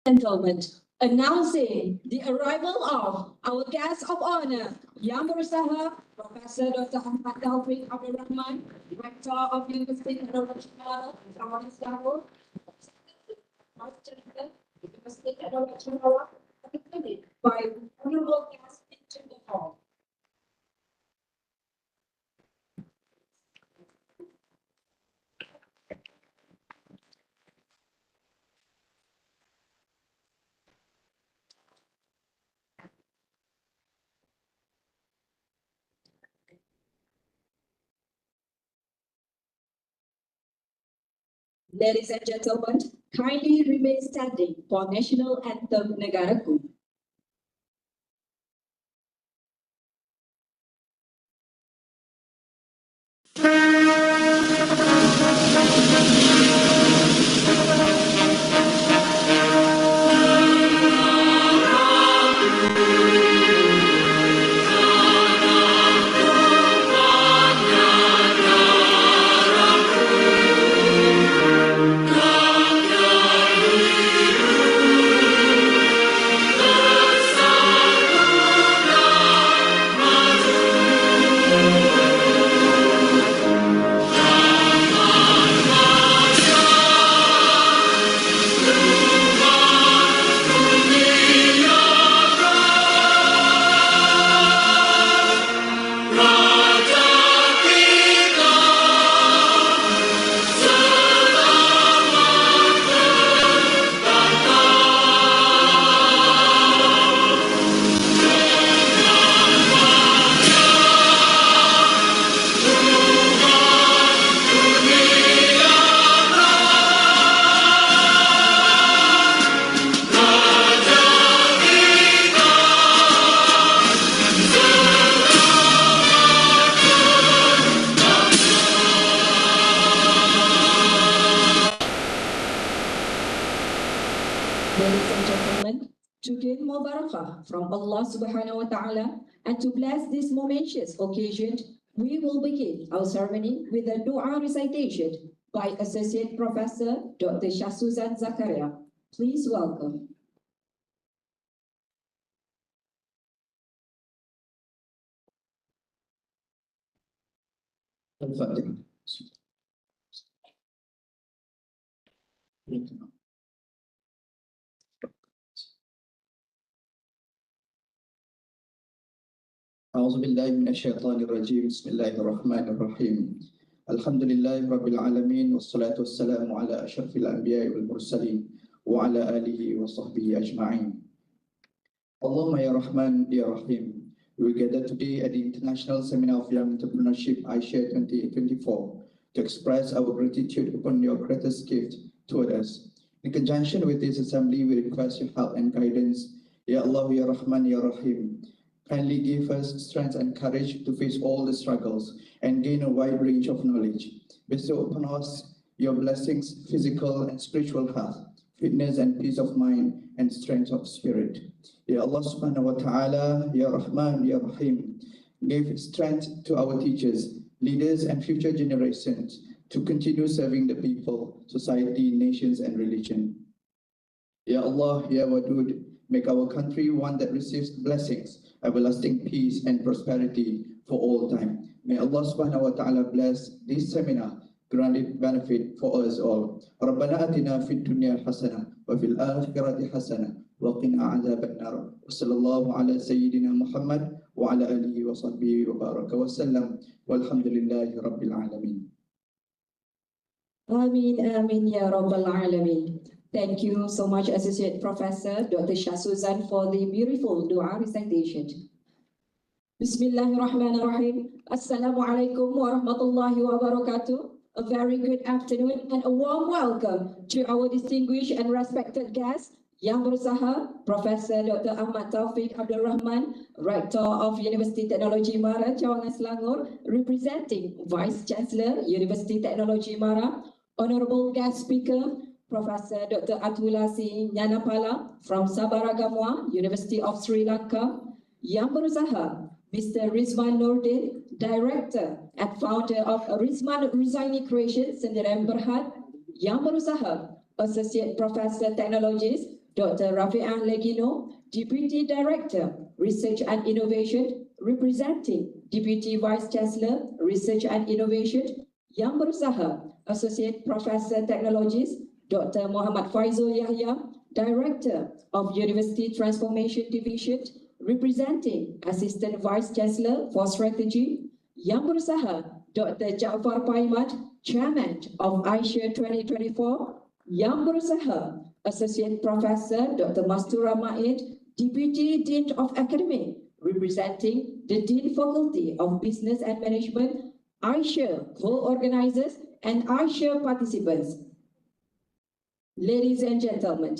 Gentlemen, announcing the arrival of our guest of honor, Yang Berusaha, Professor Dr. Ahmad Taufik Abdul Rahman, Rector of University Technology Mara, Kawasan Selangor, Vice Chancellor, University Technology Mara, accompanied by honorable guests into the hall. Ladies and gentlemen, kindly remain standing for National Anthem Negaraku. Ladies and gentlemen, to gain more barakah from Allah subhanahu wa ta'ala and to bless this momentous occasion, we will begin our ceremony with a dua recitation by Associate Professor Dr. Shahsuzan Zakaria. Please welcome. Al-Fatiha. أعوذ بالله من الشيطان الرجيم بسم الله الرحمن الرحيم الحمد لله رب العالمين والصلاة والسلام على أشرف الأنبياء والمرسلين وعلى آله وصحبه أجمعين اللهم يا رحمن يا رحيم. We gather today at the International Seminar of Young Entrepreneurship Asia 2024 to express our gratitude upon your greatest gift toward us. In conjunction with this assembly, we request your help and guidance. Ya Allah, Ya Rahman, Ya Rahim. Kindly give us strength and courage to face all the struggles and gain a wide range of knowledge. Bestow upon us your blessings, physical and spiritual health, fitness and peace of mind, and strength of spirit. Ya Allah subhanahu wa ta'ala, Ya Rahman, Ya Rahim, give strength to our teachers, leaders, and future generations to continue serving the people, society, nations, and religion. Ya Allah, Ya Wadud, make our country one that receives blessings, everlasting peace and prosperity for all time. May Allah subhanahu wa ta'ala bless this seminar, grant it benefit for us all. Rabbana atina fid dunya hasanah wa fil akhirati hasanah wa qina adzaban nar. Wa sallallahu ala sayyidina Muhammad wa ala alihi wa sahbihi wa baraka wa sallam. Walhamdulillahi rabbil alamin. Ameen, ameen, ya Rabbal Alameen. Thank you so much, Associate Professor Dr. Shahsuzan, for the beautiful dua recitation. Bismillahirrahmanirrahim. Assalamu alaikum wa rahmatullahi wa barakatuh. A very good afternoon and a warm welcome to our distinguished and respected guest, Yang Berusaha, Professor Dr. Ahmad Taufik Abdul Rahman, Rector of University Technology Mara, Cawangan Selangor, representing Vice Chancellor, University Technology Mara, Honorable Guest Speaker, Professor Dr. Atulasi Nyanapala from Sabaragamwa, University of Sri Lanka, Yang Berusaha, Mr. Rizman Nordin, Director and Founder of Rizman Rizaini Creation, Sendirian Berhad, Yang Berusaha, Associate Professor Technologies, Dr. Rafi'ah Legino, Deputy Director, Research and Innovation, representing Deputy Vice Chancellor, Research and Innovation, Yang Berusaha, Associate Professor Technologies, Dr. Muhammad Faizul Yahya, Director of University Transformation Division, representing Assistant Vice Chancellor for Strategy, Yang Berusaha, Dr. Ja'far Paimat, Chairman of Asia 2024, Yang Berusaha, Associate Professor Dr. Mastura Maid, Deputy Dean of Academy, representing the Dean Faculty of Business and Management, Asia co-organizers and Asia participants. Ladies and gentlemen,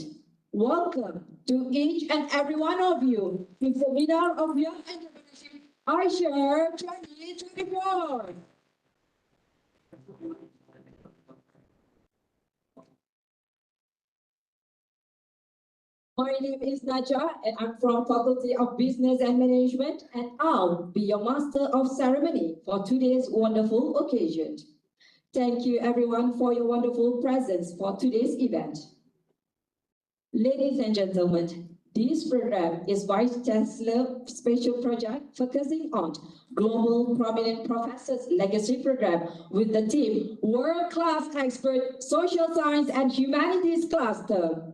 welcome to each and every one of you to the Seminar of Young Entrepreneurship Asia 2024. My name is Naja and I'm from Faculty of Business and Management, and I'll be your Master of Ceremony for today's wonderful occasion. Thank you everyone for your wonderful presence for today's event. Ladies and gentlemen, this program is Vice Chancellor Special Project focusing on Global Prominent Professors Legacy Program with the theme World Class Expert Social Science and Humanities Cluster.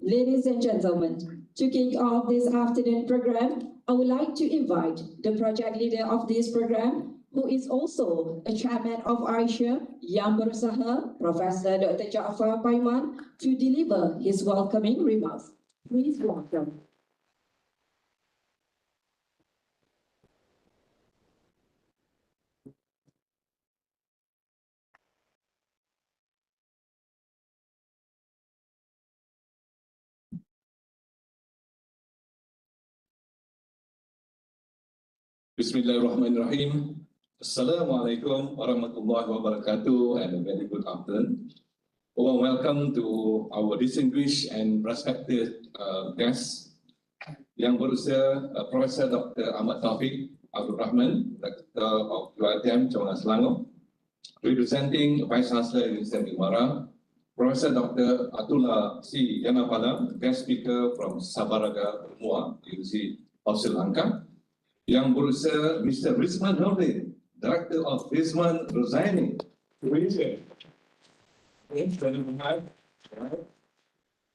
Ladies and gentlemen, to kick off this afternoon program, I would like to invite the project leader of this program, who is also a chairman of Asia, Yang Berusaha, Professor Dr. Ja'far Paimat, to deliver his welcoming remarks. Please welcome. Bismillahirrahmanirrahim. Assalamualaikum warahmatullahi wabarakatuh, and a very good afternoon. Well, welcome to our distinguished and respected guests, Yang Berusaha Professor Dr. Ahmad Taufik Abdul Rahman, Director of UiTM Cabang Selangor, representing Vice Chancellor Universiti Umara, Professor Dr. Atullah C. Yanapala, guest speaker from Sabaraga Mua, University of Sri Lanka, Yang Berusaha Mr. Rizman Nordin, Director of Rizman Rozaini,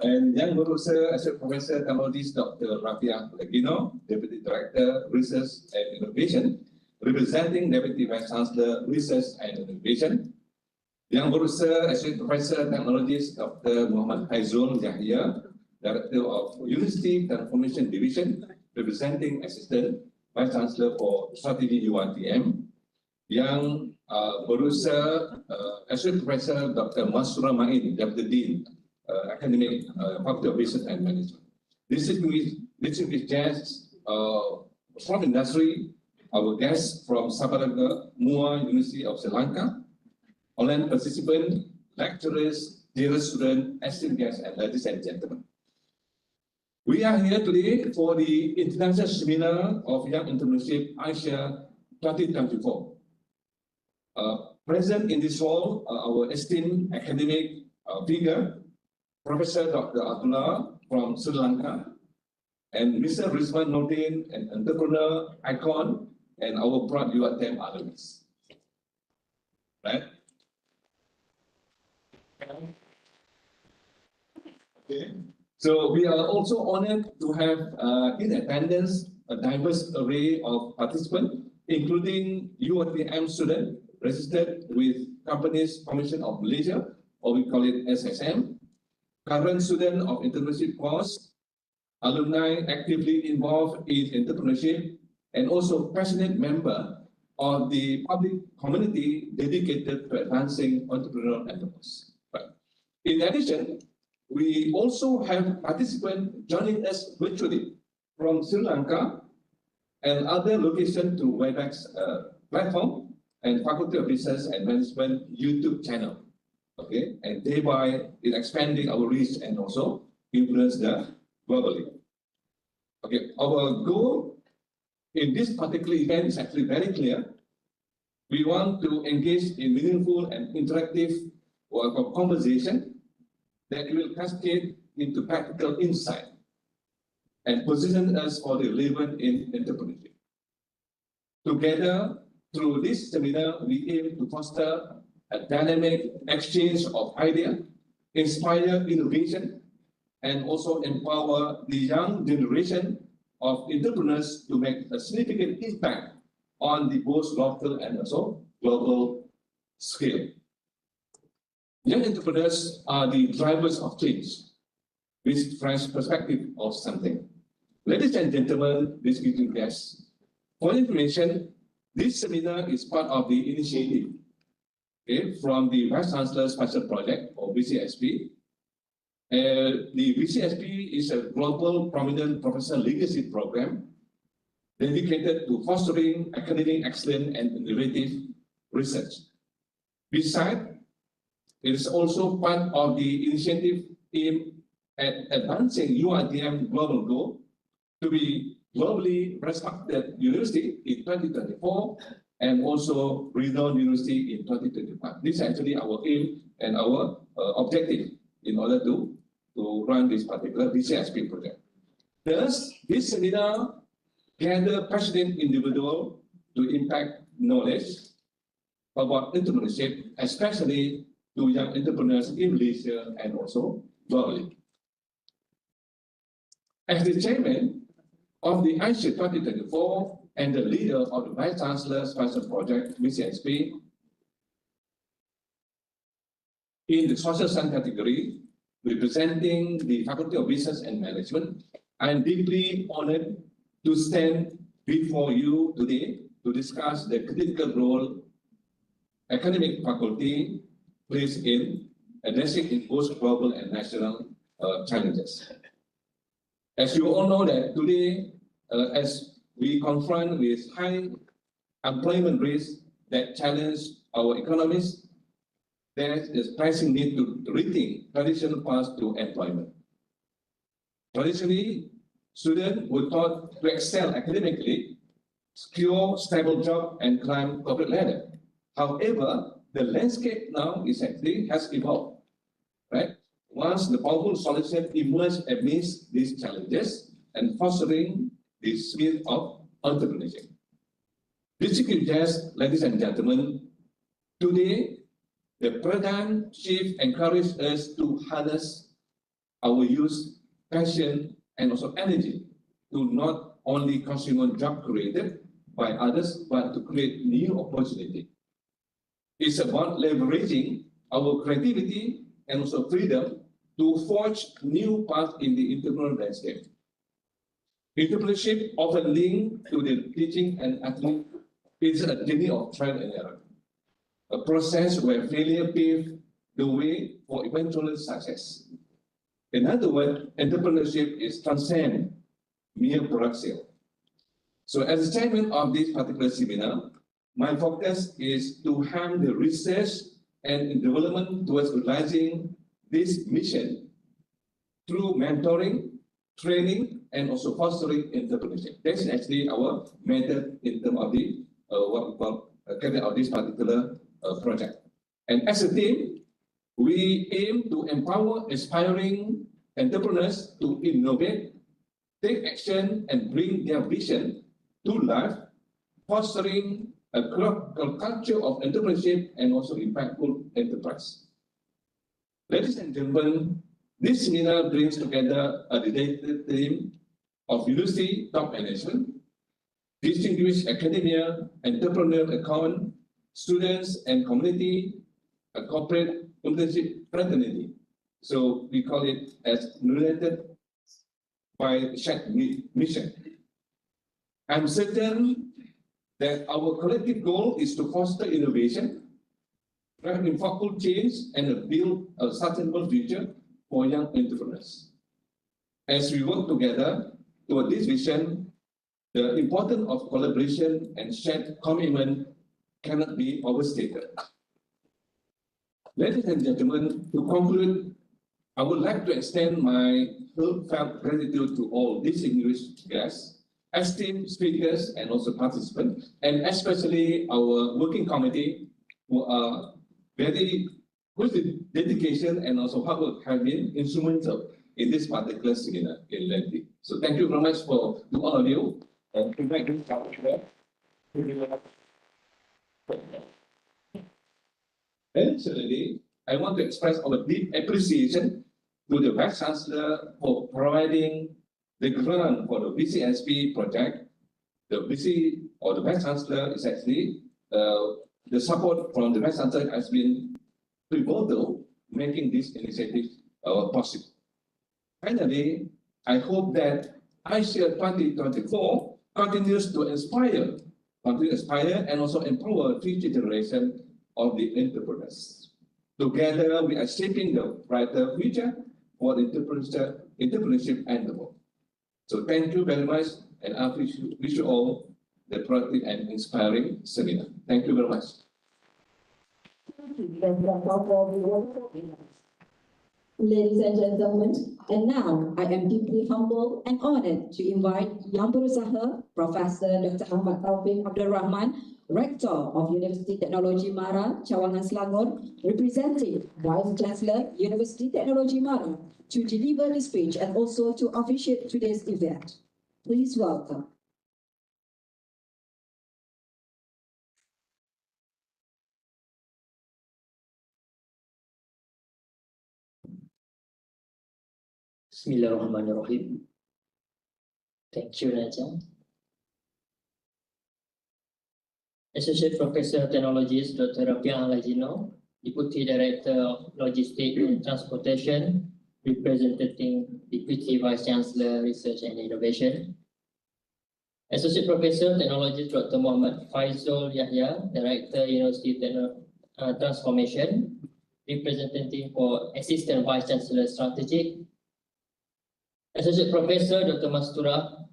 and Yang Berusaha Associate Professor Technologies Dr. Rafi'ah Legino, Deputy Director Research and Innovation, representing Deputy Vice Chancellor Research and Innovation, Yang Berusaha Associate Professor Technologies Dr. Muhammad Faizul Yahya, Director of University Transformation Division, representing Assistant Vice Chancellor for Strategy UiTM, Yang Berusaha Associate Professor Dr. Mastura Maid, Deputy Dean, Academic Faculty of Business and Management. Distinguished guests from industry, our guests from Sabaraga Mua, University of Sri Lanka, online participants, lecturers, dear students, esteemed guests, and ladies and gentlemen. We are here today for the International Seminar of Young Entrepreneurship Asia 2024. Present in this hall our esteemed academic figure, Professor Dr. Atullah from Sri Lanka, and Mr. Rizman Nordin, an entrepreneur icon, and our proud UiTM alumnus. Right? Okay. So we are also honored to have in attendance a diverse array of participants, including UiTM students registered with Companies Commission of Malaysia, or we call it SSM, current student of entrepreneurship course, alumni actively involved in entrepreneurship, and also passionate member of the public community dedicated to advancing entrepreneurial enterprise. Right. In addition, we also have participants joining us virtually from Sri Lanka and other locations to Webex platform and Faculty of Business and Management YouTube channel. Okay, and thereby in expanding our reach and also influence globally. Okay, our goal in this particular event is actually very clear. We want to engage in meaningful and interactive conversation that will cascade into practical insight and position us for the relevant in entrepreneurship. Together, through this seminar, we aim to foster a dynamic exchange of ideas, inspire innovation, and also empower the young generation of entrepreneurs to make a significant impact on the both local and also global scale. Young entrepreneurs are the drivers of change with fresh perspective of something. Ladies and gentlemen, distinguished guests, for information, this seminar is part of the initiative from the Vice Chancellor Special Project or VCSP. The VCSP is a global prominent professor leadership program dedicated to fostering academic excellence and innovative research. Besides, it is also part of the initiative aimed at advancing UITM global goal to be globally respected university in 2024 and also renowned university in 2025. This is actually our aim and our objective in order to run this particular VCSP project. Thus, this seminar gather passionate individuals to impact knowledge about entrepreneurship, especially to young entrepreneurs in Malaysia and also globally. As the chairman of the ISHA 2024 and the leader of the Vice Chancellor Special Project, VCSP, in the social science category, representing the Faculty of Business and Management, I am deeply honored to stand before you today to discuss the critical role academic faculty plays in addressing in both global and national challenges. As you all know that today, as we confront with high employment rates that challenge our economies, there is pressing need to rethink traditional paths to employment. Traditionally, students were taught to excel academically, secure stable job, and climb corporate ladder. However, the landscape now is actually has evolved, right? Once the powerful solution emerged amidst these challenges and fostering the spirit of entrepreneurship. Distinguished guests, ladies and gentlemen, today the paradigm shift encourages us to harness our youth, passion, and also energy to not only consume on job created by others, but to create new opportunity. It's about leveraging our creativity and also freedom to forge new paths in the entrepreneurial landscape. Entrepreneurship often linked to the teaching and academic is a journey of trial and error, a process where failure paves the way for eventual success. In other words, entrepreneurship is transcend mere product sale. So as the chairman of this particular seminar, my focus is to helm the research and development towards realizing this mission through mentoring, training, and also fostering entrepreneurship. That's actually our method in terms of the what we call of this particular project. And as a team, we aim to empower aspiring entrepreneurs to innovate, take action, and bring their vision to life, fostering a culture of entrepreneurship and also impactful enterprise. Ladies and gentlemen, this seminar brings together a dedicated team of university top management, distinguished academia, entrepreneurial account, students and community, a corporate entrepreneurship fraternity. So we call it as related by shared mission. I'm certain that our collective goal is to foster innovation, drive impactful change, and build a sustainable future for young entrepreneurs. As we work together toward this vision, the importance of collaboration and shared commitment cannot be overstated. Ladies and gentlemen, to conclude, I would like to extend my heartfelt gratitude to all distinguished guests esteemed speakers and also participants, and especially our working committee who are very, whose dedication and also hard work have been instrumental in this particular seminar in Lenti. So thank you very much to all of you. And additionally, I want to express our deep appreciation to the Vice Chancellor for providing the grant for the VCSP project. The VC or the Vice Chancellor is actually the support from the Vice Chancellor has been pivotal making this initiative possible. Finally, I hope that ISHA 2024 continues to inspire and also empower future generation of the entrepreneurs. Together, we are shaping the brighter future for the entrepreneurship and the world. So thank you very much, and I wish you all the productive and inspiring seminar. Thank you very much. Ladies and gentlemen, and now I am deeply humbled and honored to invite Yang Berusaha, Professor Dr. Ahmad Taufik Abdul Rahman, Rector of University Technology Mara, Cawangan Selangor, representing Vice Chancellor, University Technology Mara, to deliver the speech and also to officiate today's event. Please welcome. Bismillahirrahmanirrahim. Thank you, Naja. Associate Professor Technologist Dr. Rafiah Al-Ajino, Deputy Director of Logistics and Transportation, representing Deputy Vice Chancellor Research and Innovation. Associate Professor Technologist Dr. Muhammad Faisal Yahya, Director University Transformation, representative for Assistant Vice Chancellor Strategic. Associate Professor Dr. Mastura,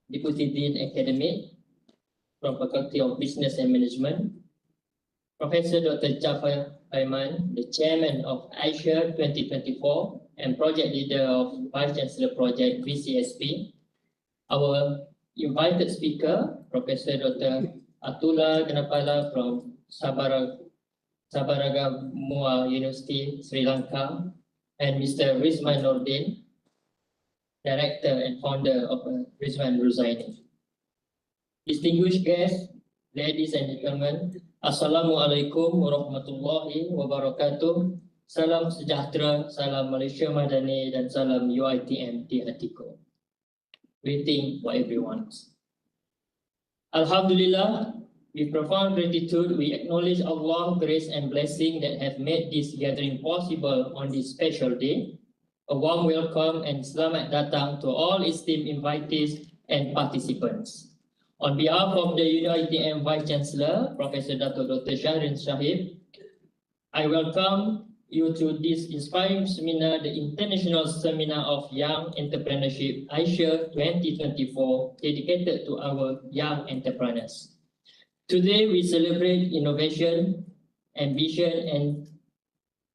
Deputy Dean Academic from Faculty of Business and Management. Professor Dr. Jafar Aiman, the Chairman of ISHA 2024 and Project Leader of Vice Chancellor Project VCSP. Our invited speaker, Professor Dr. Atula Ganapala from Sabaragamuwa University, Sri Lanka, and Mr. Rizman Nordin, Director and Founder of Rizman Ruzaini. Distinguished guests, ladies and gentlemen, Assalamualaikum warahmatullahi wabarakatuh. Salam sejahtera, salam Malaysia Madani, dan salam UiTM di hatiku. Greeting for everyone. Alhamdulillah, with profound gratitude, we acknowledge Allah's grace and blessing that have made this gathering possible on this special day. A warm welcome and selamat datang to all esteemed invitees and participants. On behalf of the UiTM Vice Chancellor, Professor Dr. Shahrin Shahib, I welcome you to this inspiring seminar, the International Seminar of Young Entrepreneurship, ISHA 2024, dedicated to our young entrepreneurs. Today, we celebrate innovation, ambition, and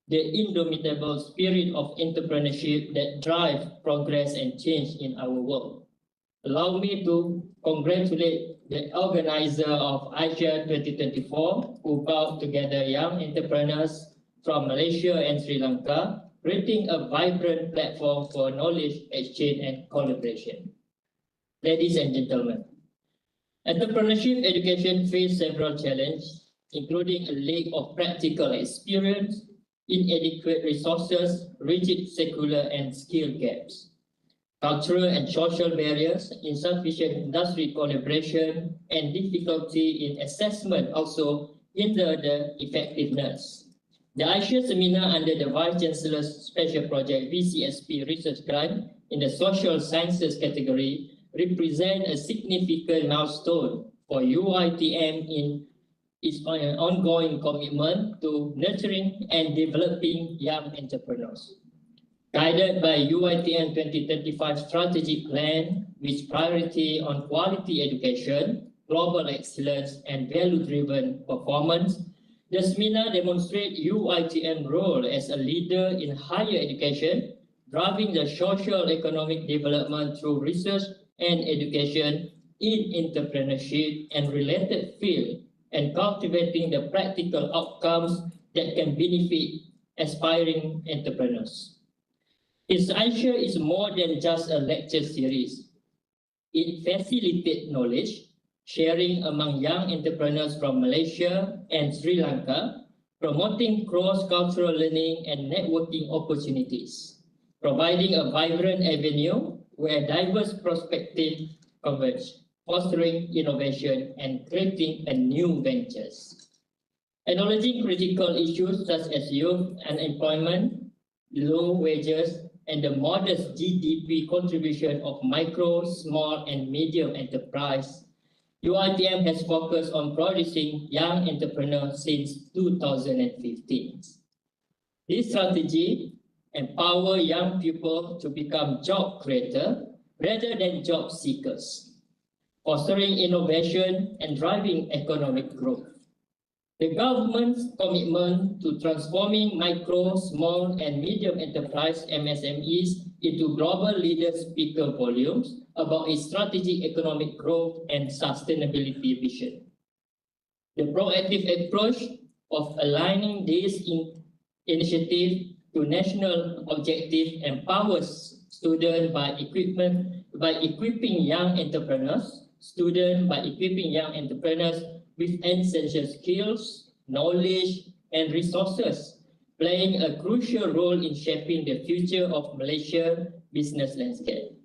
the indomitable spirit of entrepreneurship that drives progress and change in our world. Allow me to congratulate the organizer of ISHA 2024, who brought together young entrepreneurs from Malaysia and Sri Lanka, creating a vibrant platform for knowledge exchange and collaboration. Ladies and gentlemen, entrepreneurship education faces several challenges, including a lack of practical experience, inadequate resources, rigid secular and skill gaps, cultural and social barriers, insufficient industry collaboration, and difficulty in assessment also hinder the effectiveness. The ISHA seminar under the Vice Chancellor's Special Project VCSP Research Grant in the Social Sciences category represent a significant milestone for UiTM in its ongoing commitment to nurturing and developing young entrepreneurs. Guided by UiTM 2035 strategic plan with priority on quality education, global excellence, and value-driven performance, the seminar demonstrates UiTM's role as a leader in higher education, driving the social economic development through research and education in entrepreneurship and related field, and cultivating the practical outcomes that can benefit aspiring entrepreneurs. Insider is more than just a lecture series. It facilitates knowledge sharing among young entrepreneurs from Malaysia and Sri Lanka, promoting cross-cultural learning and networking opportunities, providing a vibrant avenue where diverse perspectives converge, fostering innovation and creating a new ventures. Acknowledging critical issues such as youth unemployment, low wages, and the modest GDP contribution of micro, small, and medium enterprise, UiTM has focused on producing young entrepreneurs since 2015. This strategy empowers young people to become job creators rather than job seekers, fostering innovation and driving economic growth. The government's commitment to transforming micro, small, and medium enterprise (MSMEs) into global leaders speaks volumes about its strategic economic growth and sustainability vision. The proactive approach of aligning this initiative to national objectives empowers students by equipping young entrepreneurs, with essential skills, knowledge, and resources, playing a crucial role in shaping the future of Malaysia's business landscape.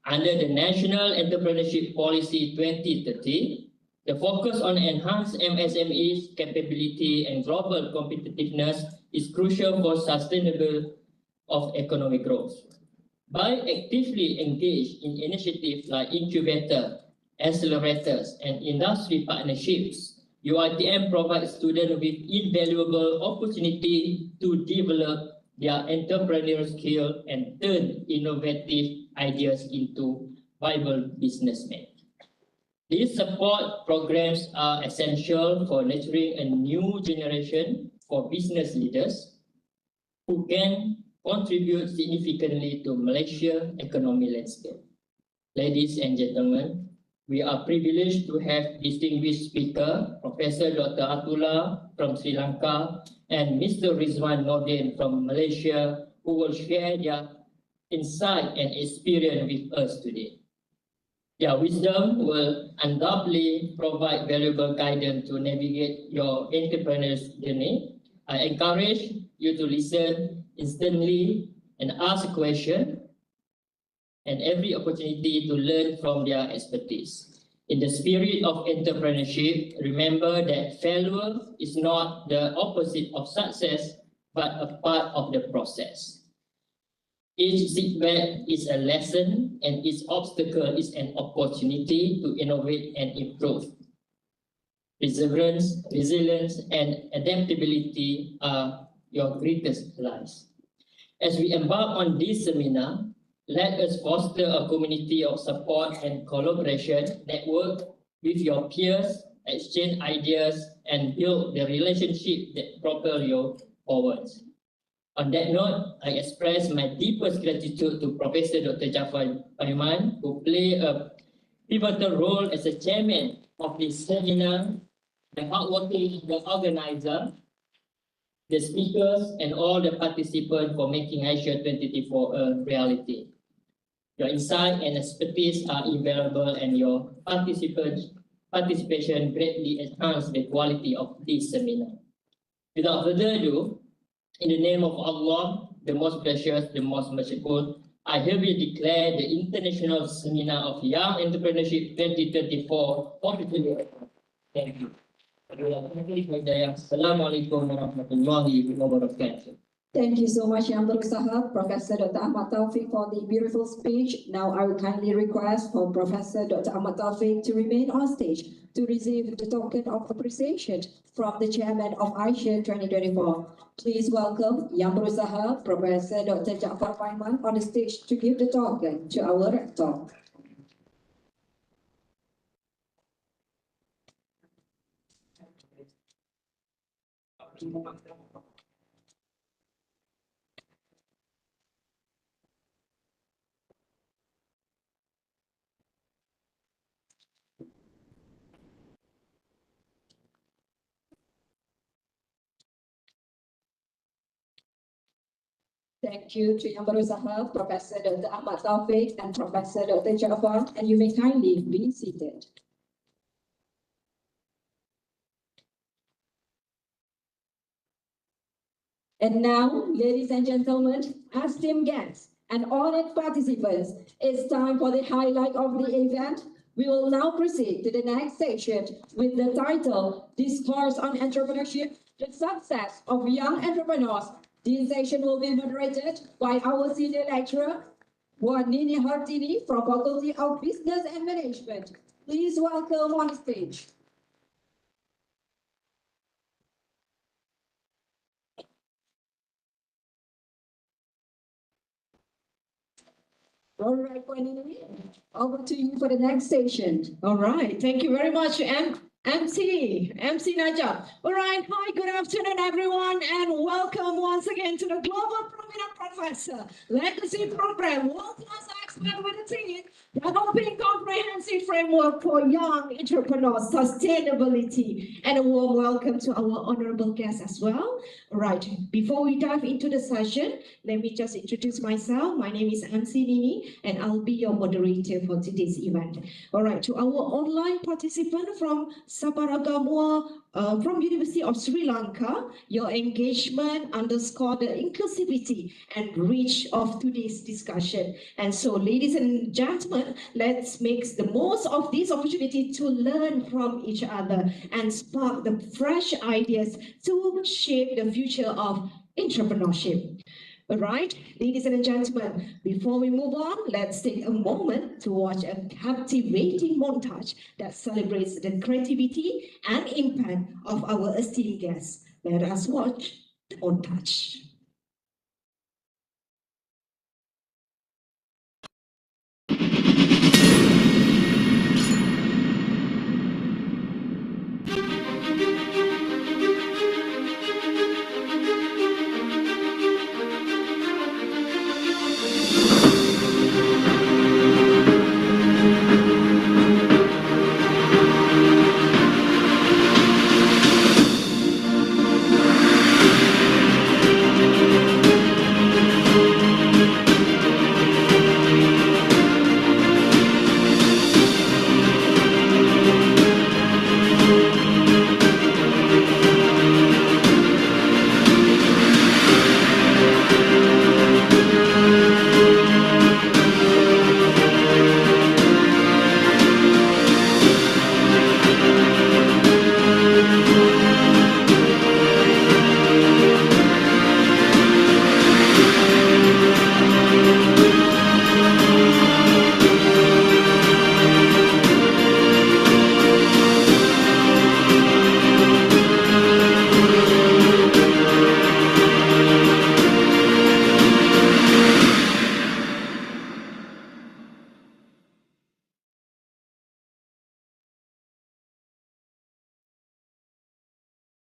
Under the National Entrepreneurship Policy 2030, the focus on enhanced MSMEs capability and global competitiveness is crucial for sustainable of economic growth. By actively engaged in initiatives like incubator, accelerators, and industry partnerships, UiTM provides students with invaluable opportunity to develop their entrepreneurial skill and turn innovative ideas into viable businessmen. These support programs are essential for nurturing a new generation for business leaders who can contribute significantly to Malaysia's economic landscape. Ladies and gentlemen, we are privileged to have distinguished speaker, Professor Dr. Atullah from Sri Lanka and Mr. Rizwan Nordin from Malaysia, who will share their insight and experience with us today. Their wisdom will undoubtedly provide valuable guidance to navigate your entrepreneur's journey. I encourage you to listen instantly and ask questions and every opportunity to learn from their expertise. In the spirit of entrepreneurship, remember that failure is not the opposite of success, but a part of the process. Each setback is a lesson, and each obstacle is an opportunity to innovate and improve. Perseverance, resilience, and adaptability are your greatest allies. As we embark on this seminar, let us foster a community of support and collaboration, network with your peers, exchange ideas, and build the relationship that propel you forward. On that note, I express my deepest gratitude to Professor Dr. Jaafar Paiman, who played a pivotal role as the chairman of this seminar, the hardworking organizer, the speakers, and all the participants for making Asia 2024 a reality. Your insight and expertise are invaluable, and your participation greatly enhances the quality of this seminar. Without further ado, in the name of Allah, the most precious, the most merciful, I hereby declare the International Seminar of Young Entrepreneurship 2024 officially open. Thank you. Assalamualaikum warahmatullahi wabarakatuh. Thank you so much, Yang Berusaha, Professor Dr. Ahmad Taufik, for the beautiful speech. Now I will kindly request for Professor Dr. Ahmad Taufik to remain on stage to receive the token of appreciation from the Chairman of Asia 2024. Please welcome Yang Berusaha, Professor Dr. Jaafar Paiman on the stage to give the token to our rector. Thank you to Yang Berusaha, Professor Dr. Ahmad Taufik and Professor Dr. Jaafar, and you may kindly be seated. And now, ladies and gentlemen, esteemed guests and honored participants, it's time for the highlight of the event. We will now proceed to the next section with the title, Discourse on Entrepreneurship, the Success of Young Entrepreneurs. This session will be moderated by our senior lecturer, Puan Nini Hartini from Faculty of Business and Management. Please welcome on stage. All right, Puan Nini, over to you for the next session. All right, thank you very much, MC Najat. All right, hi, good afternoon, everyone, and welcome once again to the Global Prominent Professor Legacy Program, world-class expert with a team, developing comprehensive framework for young entrepreneurs, sustainability, and a warm welcome to our honorable guests as well. All right, before we dive into the session, let me just introduce myself. My name is MC Nini, and I'll be your moderator for today's event. All right, to our online participant from Sabaragamua, from University of Sri Lanka, your engagement underscore the inclusivity and reach of today's discussion. And so, ladies and gentlemen, let's make the most of this opportunity to learn from each other and spark the fresh ideas to shape the future of entrepreneurship. All right, ladies and gentlemen, before we move on, let's take a moment to watch a captivating montage that celebrates the creativity and impact of our esteemed guests. Let us watch the montage.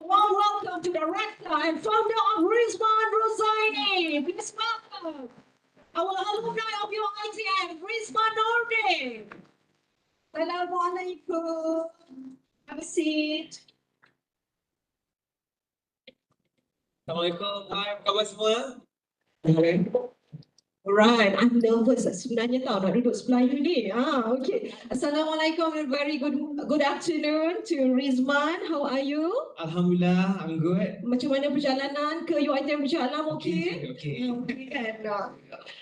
Warm welcome to the rector and founder of Rizman Rozaini. Please welcome our alumni of your ITM, Rizman Nordin. Assalamualaikum. Have a seat. Assalamualaikum. Hai, apa khabar semua? Alright, I'm nervous sebenarnya tau nak duduk sebelah you ni. Okay. Assalamualaikum and very good afternoon to Rizman. How are you? Alhamdulillah, I'm good. Macam mana perjalanan ke UiTM Shah Alam? Okay. Okay. And,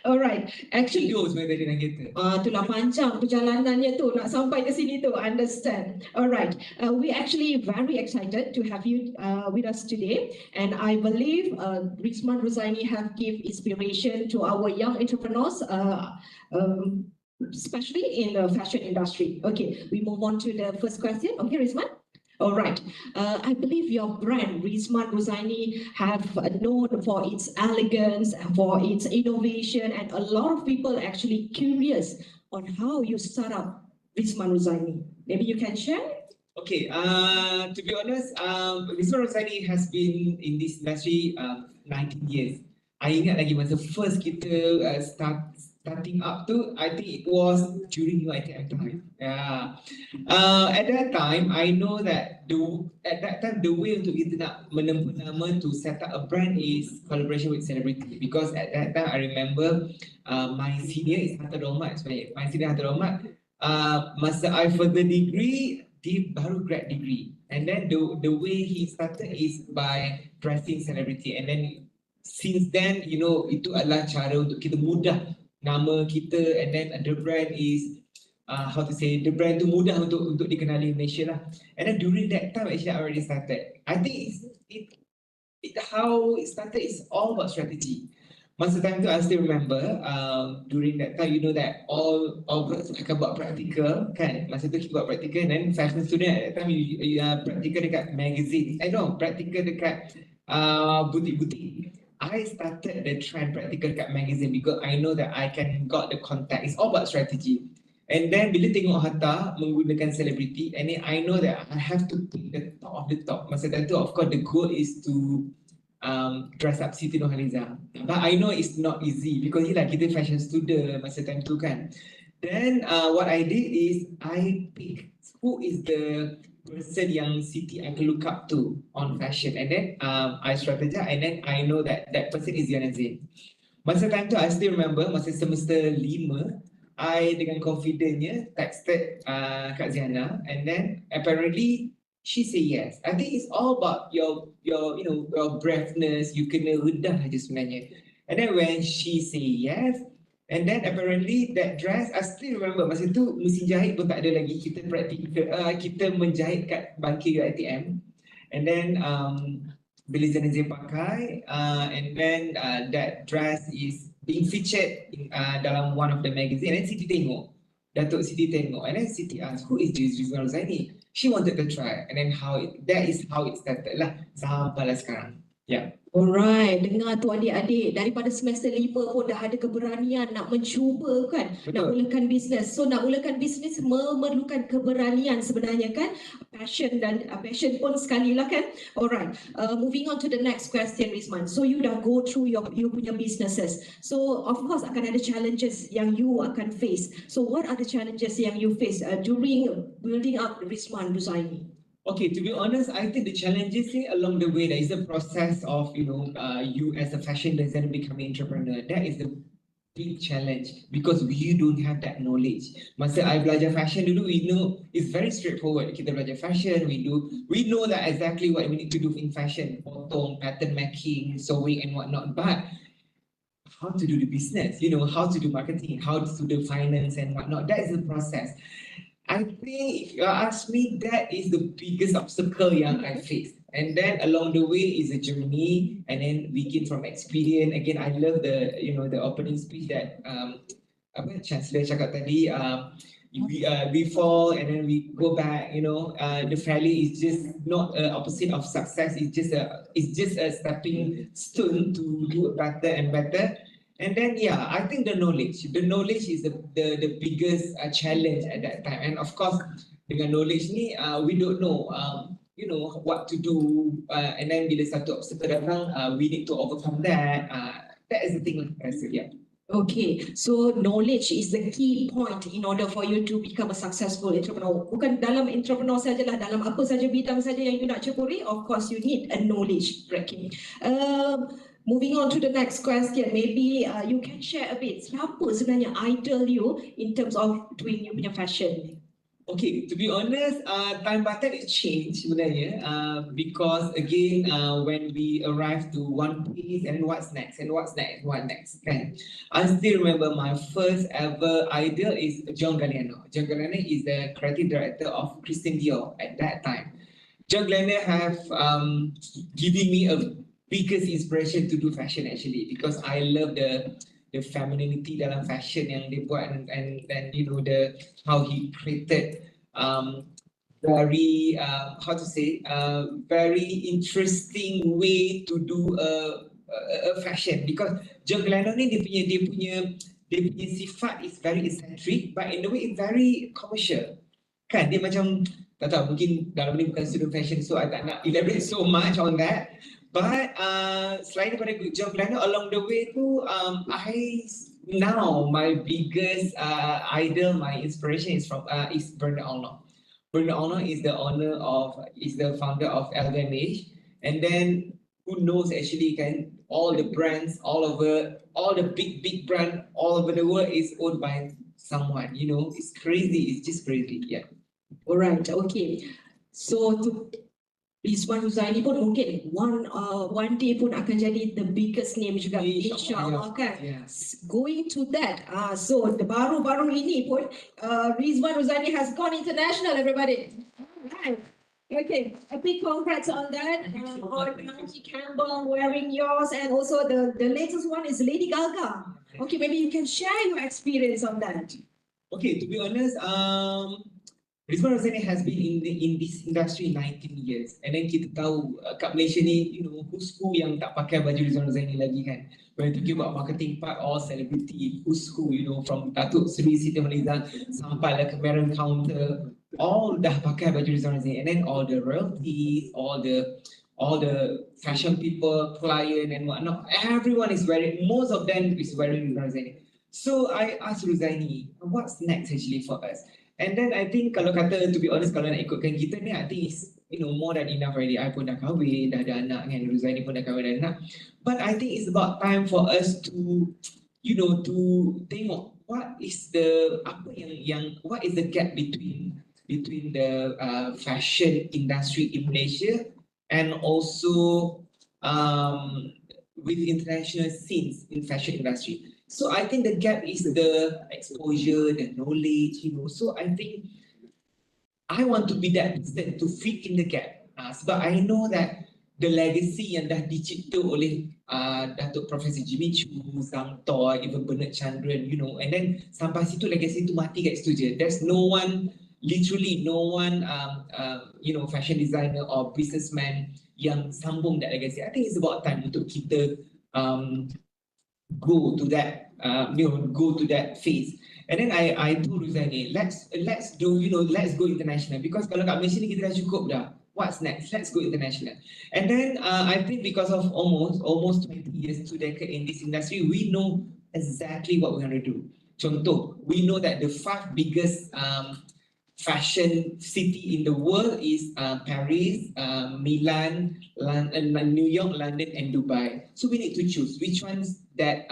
alright, actually. Tidur sebenarnya tadi dalam kereta. Itulah panjang perjalanannya tu nak sampai ke sini tu. Understand? Alright, we actually very excited to have you with us today, and I believe Rizman Rozaini have give inspiration to our young entrepreneurs, especially in the fashion industry. Okay, we move on to the first question. Okay, Rizman. All right. I believe your brand, Rizman Rozaini, have known for its elegance, for its innovation, and a lot of people actually curious on how you start up Rizman Rozaini. Maybe you can share? Okay, to be honest, Rizman Rozaini has been in this industry 19 years. I ingat lagi masa first kita starting up tu, I think it was during UiTM time. Yeah. At that time, I know that the way untuk kita nak menempuh nama to set up a brand is collaboration with celebrity. Because at that time, I remember my senior is Hatta Rahmat sebenarnya. My senior Hatta Rahmat, masa I further degree, dia baru grad degree. And then the way he started is by dressing celebrity. And then since then, you know, itu adalah cara untuk kita mudah nama kita, and then the brand is how to say, the brand tu mudah untuk dikenali Malaysia lah. And then during that time, actually I already started. I think how it started is all about strategy. Masa time tu I still remember, during that time, you know that all of us akan buat practical kan. Masa tu kita buat practical, and then fashion student at that time you practical dekat magazine. Practical dekat butik-butik. I started the trend practical dekat magazine because I know that I can got the contact. It's all about strategy. And then bila tengok Hatta menggunakan celebrity, and then I know that I have to pick the top of the top. Masa tu, of course, the goal is to dress up Siti Nurhaliza. But I know it's not easy because kita fashion student masa time tu kan. Then what I did is I pick who is the person yang Siti I can look up to on fashion, and then I strategize, and then I know that that person is Ziana Zain. Masa time tu I still remember masa semester 5, I dengan confidentnya texted Kak Ziana, and then apparently she said yes. I think it's all about your braveness. You kena redah aja sebenarnya. And then when she say yes, and then apparently that dress, I still remember masa tu mesin jahit pun tak ada lagi. Kita practical, kita menjahit kat bangkit ATM, and then bila Ziana Zain pakai, and then that dress is being featured in, dalam one of the magazine, and then Siti tengok, Datuk Siti tengok, and then Siti asked, who is this Rizwan Zaini? She wanted to try, and then that is how it started lah, sampailah sekarang. Yeah. Alright, dengar tu adik-adik, daripada semester 5 pun dah ada keberanian nak mencuba kan. Betul. Nak mulakan bisnes. So nak mulakan bisnes memerlukan keberanian sebenarnya kan. Passion dan passion pun sekali lah kan. Alright, moving on to the next question, Rizman. So you dah go through your punya businesses. So of course akan ada challenges yang you akan face. So what are the challenges yang you face during building up Rizman Ruzaimi? Okay, to be honest, I think the challenges along the way, there is a process of, you as a fashion designer becoming entrepreneur. That is the big challenge because we don't have that knowledge. Masa I belajar fashion dulu, we know it's very straightforward. Kita belajar fashion, we know that exactly what we need to do in fashion, potong, pattern making, sewing and whatnot. But how to do the business, how to do marketing, how to do finance and whatnot, that is the process. I think if you ask me, that is the biggest obstacle yang I face. And then along the way is a journey, and then we gain from experience. Again, I love the opening speech that Chancellor cakap tadi. We fall and then we go back. The failure is just not opposite of success. It's just a stepping stone to do better and better. And then, I think the knowledge is the biggest challenge at that time. And of course, dengan knowledge ni, we don't know, what to do. And then bila satu obstacle datang, we need to overcome that. That is the thing, yeah. Okay, so knowledge is the key point in order for you to become a successful entrepreneur. Bukan dalam entrepreneur sajalah, dalam apa saja bidang saja yang you nak ceburi, of course you need a knowledge. Okay. Moving on to the next question, maybe you can share a bit. Siapa sebenarnya idol you in terms of doing your fashion? Okay, to be honest, time by time it changed sebenarnya, because again, when we arrive to one place, and what's next, kan? I still remember my first ever idol is John Galliano. John Galliano is the creative director of Christian Dior at that time. John Galliano have given me a biggest inspiration to do fashion actually, because I love the femininity dalam fashion yang dia buat, and how he created very very interesting way to do a fashion, because John Galliano ni dia punya sifat is very eccentric, but in a way it's very commercial kan. Dia macam tak tahu, mungkin dalam ni bukan student fashion, so I tak nak elaborate so much on that. But selain daripada John Galliano, along the way tu, my biggest idol, my inspiration is Bernard Arnault. Bruno Arnold is the founder of LVMH, and then who knows actually can all the brands all the big brand all over the world is owned by someone. You know, it's crazy. It's just crazy. Yeah. Alright, okay. So to Rizwan Huzaini pun mungkin one day pun akan jadi the biggest name juga, insyaAllah kan. Yeah. Going to that, so the baru-baru ini pun Rizwan Huzaini has gone international, everybody. Right. Okay, a big congrats on that. On Naomi Campbell wearing yours, and also the latest one is Lady Gaga. Okay, maybe you can share your experience on that. Okay, to be honest, Rizwan Huzaini has been in this industry 19 years, and then kita tahu kat Malaysia ni, you know, who's who yang tak pakai baju Rizwan Huzaini lagi kan. When you talking about marketing part or celebrity, who's who, you know, from Datuk Seri Siti Nurhaliza sampai lah ke Maron Counter, all dah pakai baju Rizwan Huzaini, and then all the royalties, all the fashion people, client and whatnot, everyone is wearing, most of them is wearing Rizwan Huzaini. So I asked Huzaini, what's next actually for us? And then I think kalau kata, to be honest, kalau nak ikutkan kita ni, I think it's, you know, more than enough already. I pun dah kahwin, dah ada anak kan, Huzaini pun dah kahwin, dah ada anak. But I think it's about time for us to, you know, to tengok what is the what is the gap between the fashion industry in Malaysia and also with international scenes in fashion industry. So I think the gap is the exposure, the knowledge, you know. So I think I want to be that person to fit in the gap. Sebab I know that the legacy yang dah dicipta oleh Datuk Profesor Jimmy Choo, Zhang Toy, even Bernard Chandran, you know, and then sampai situ legacy tu mati kat situ je. There's no one, literally no one, you know, fashion designer or businessman yang sambung that legacy. I think it's about time untuk kita go to that, you know, go to that phase. And then I told Huzaini, let's do, you know, let's go international, because kalau kat Malaysia ni kita dah cukup dah. What's next? Let's go international. And then I think because of almost 20 years, 2 decades in this industry, we know exactly what we're going to do. Contoh, we know that the 5 biggest fashion city in the world is Paris, Milan, New York, London, and Dubai. So we need to choose which ones that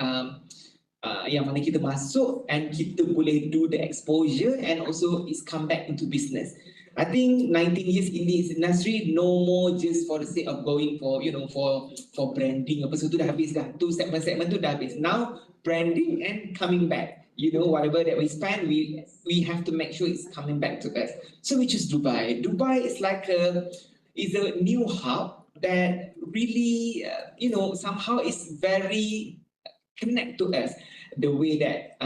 yang mana kita masuk and kita boleh do the exposure and also it's come back into business. I think 19 years in this industry, no more just for the sake of going for, you know, for branding. Apa semua tu dah habis dah. Tu segment tu dah habis. Now branding and coming back. You know, whatever that we spend, we have to make sure it's coming back to us. So we choose Dubai. Dubai is like is a new hub that really, you know, somehow is very connect to us. The way that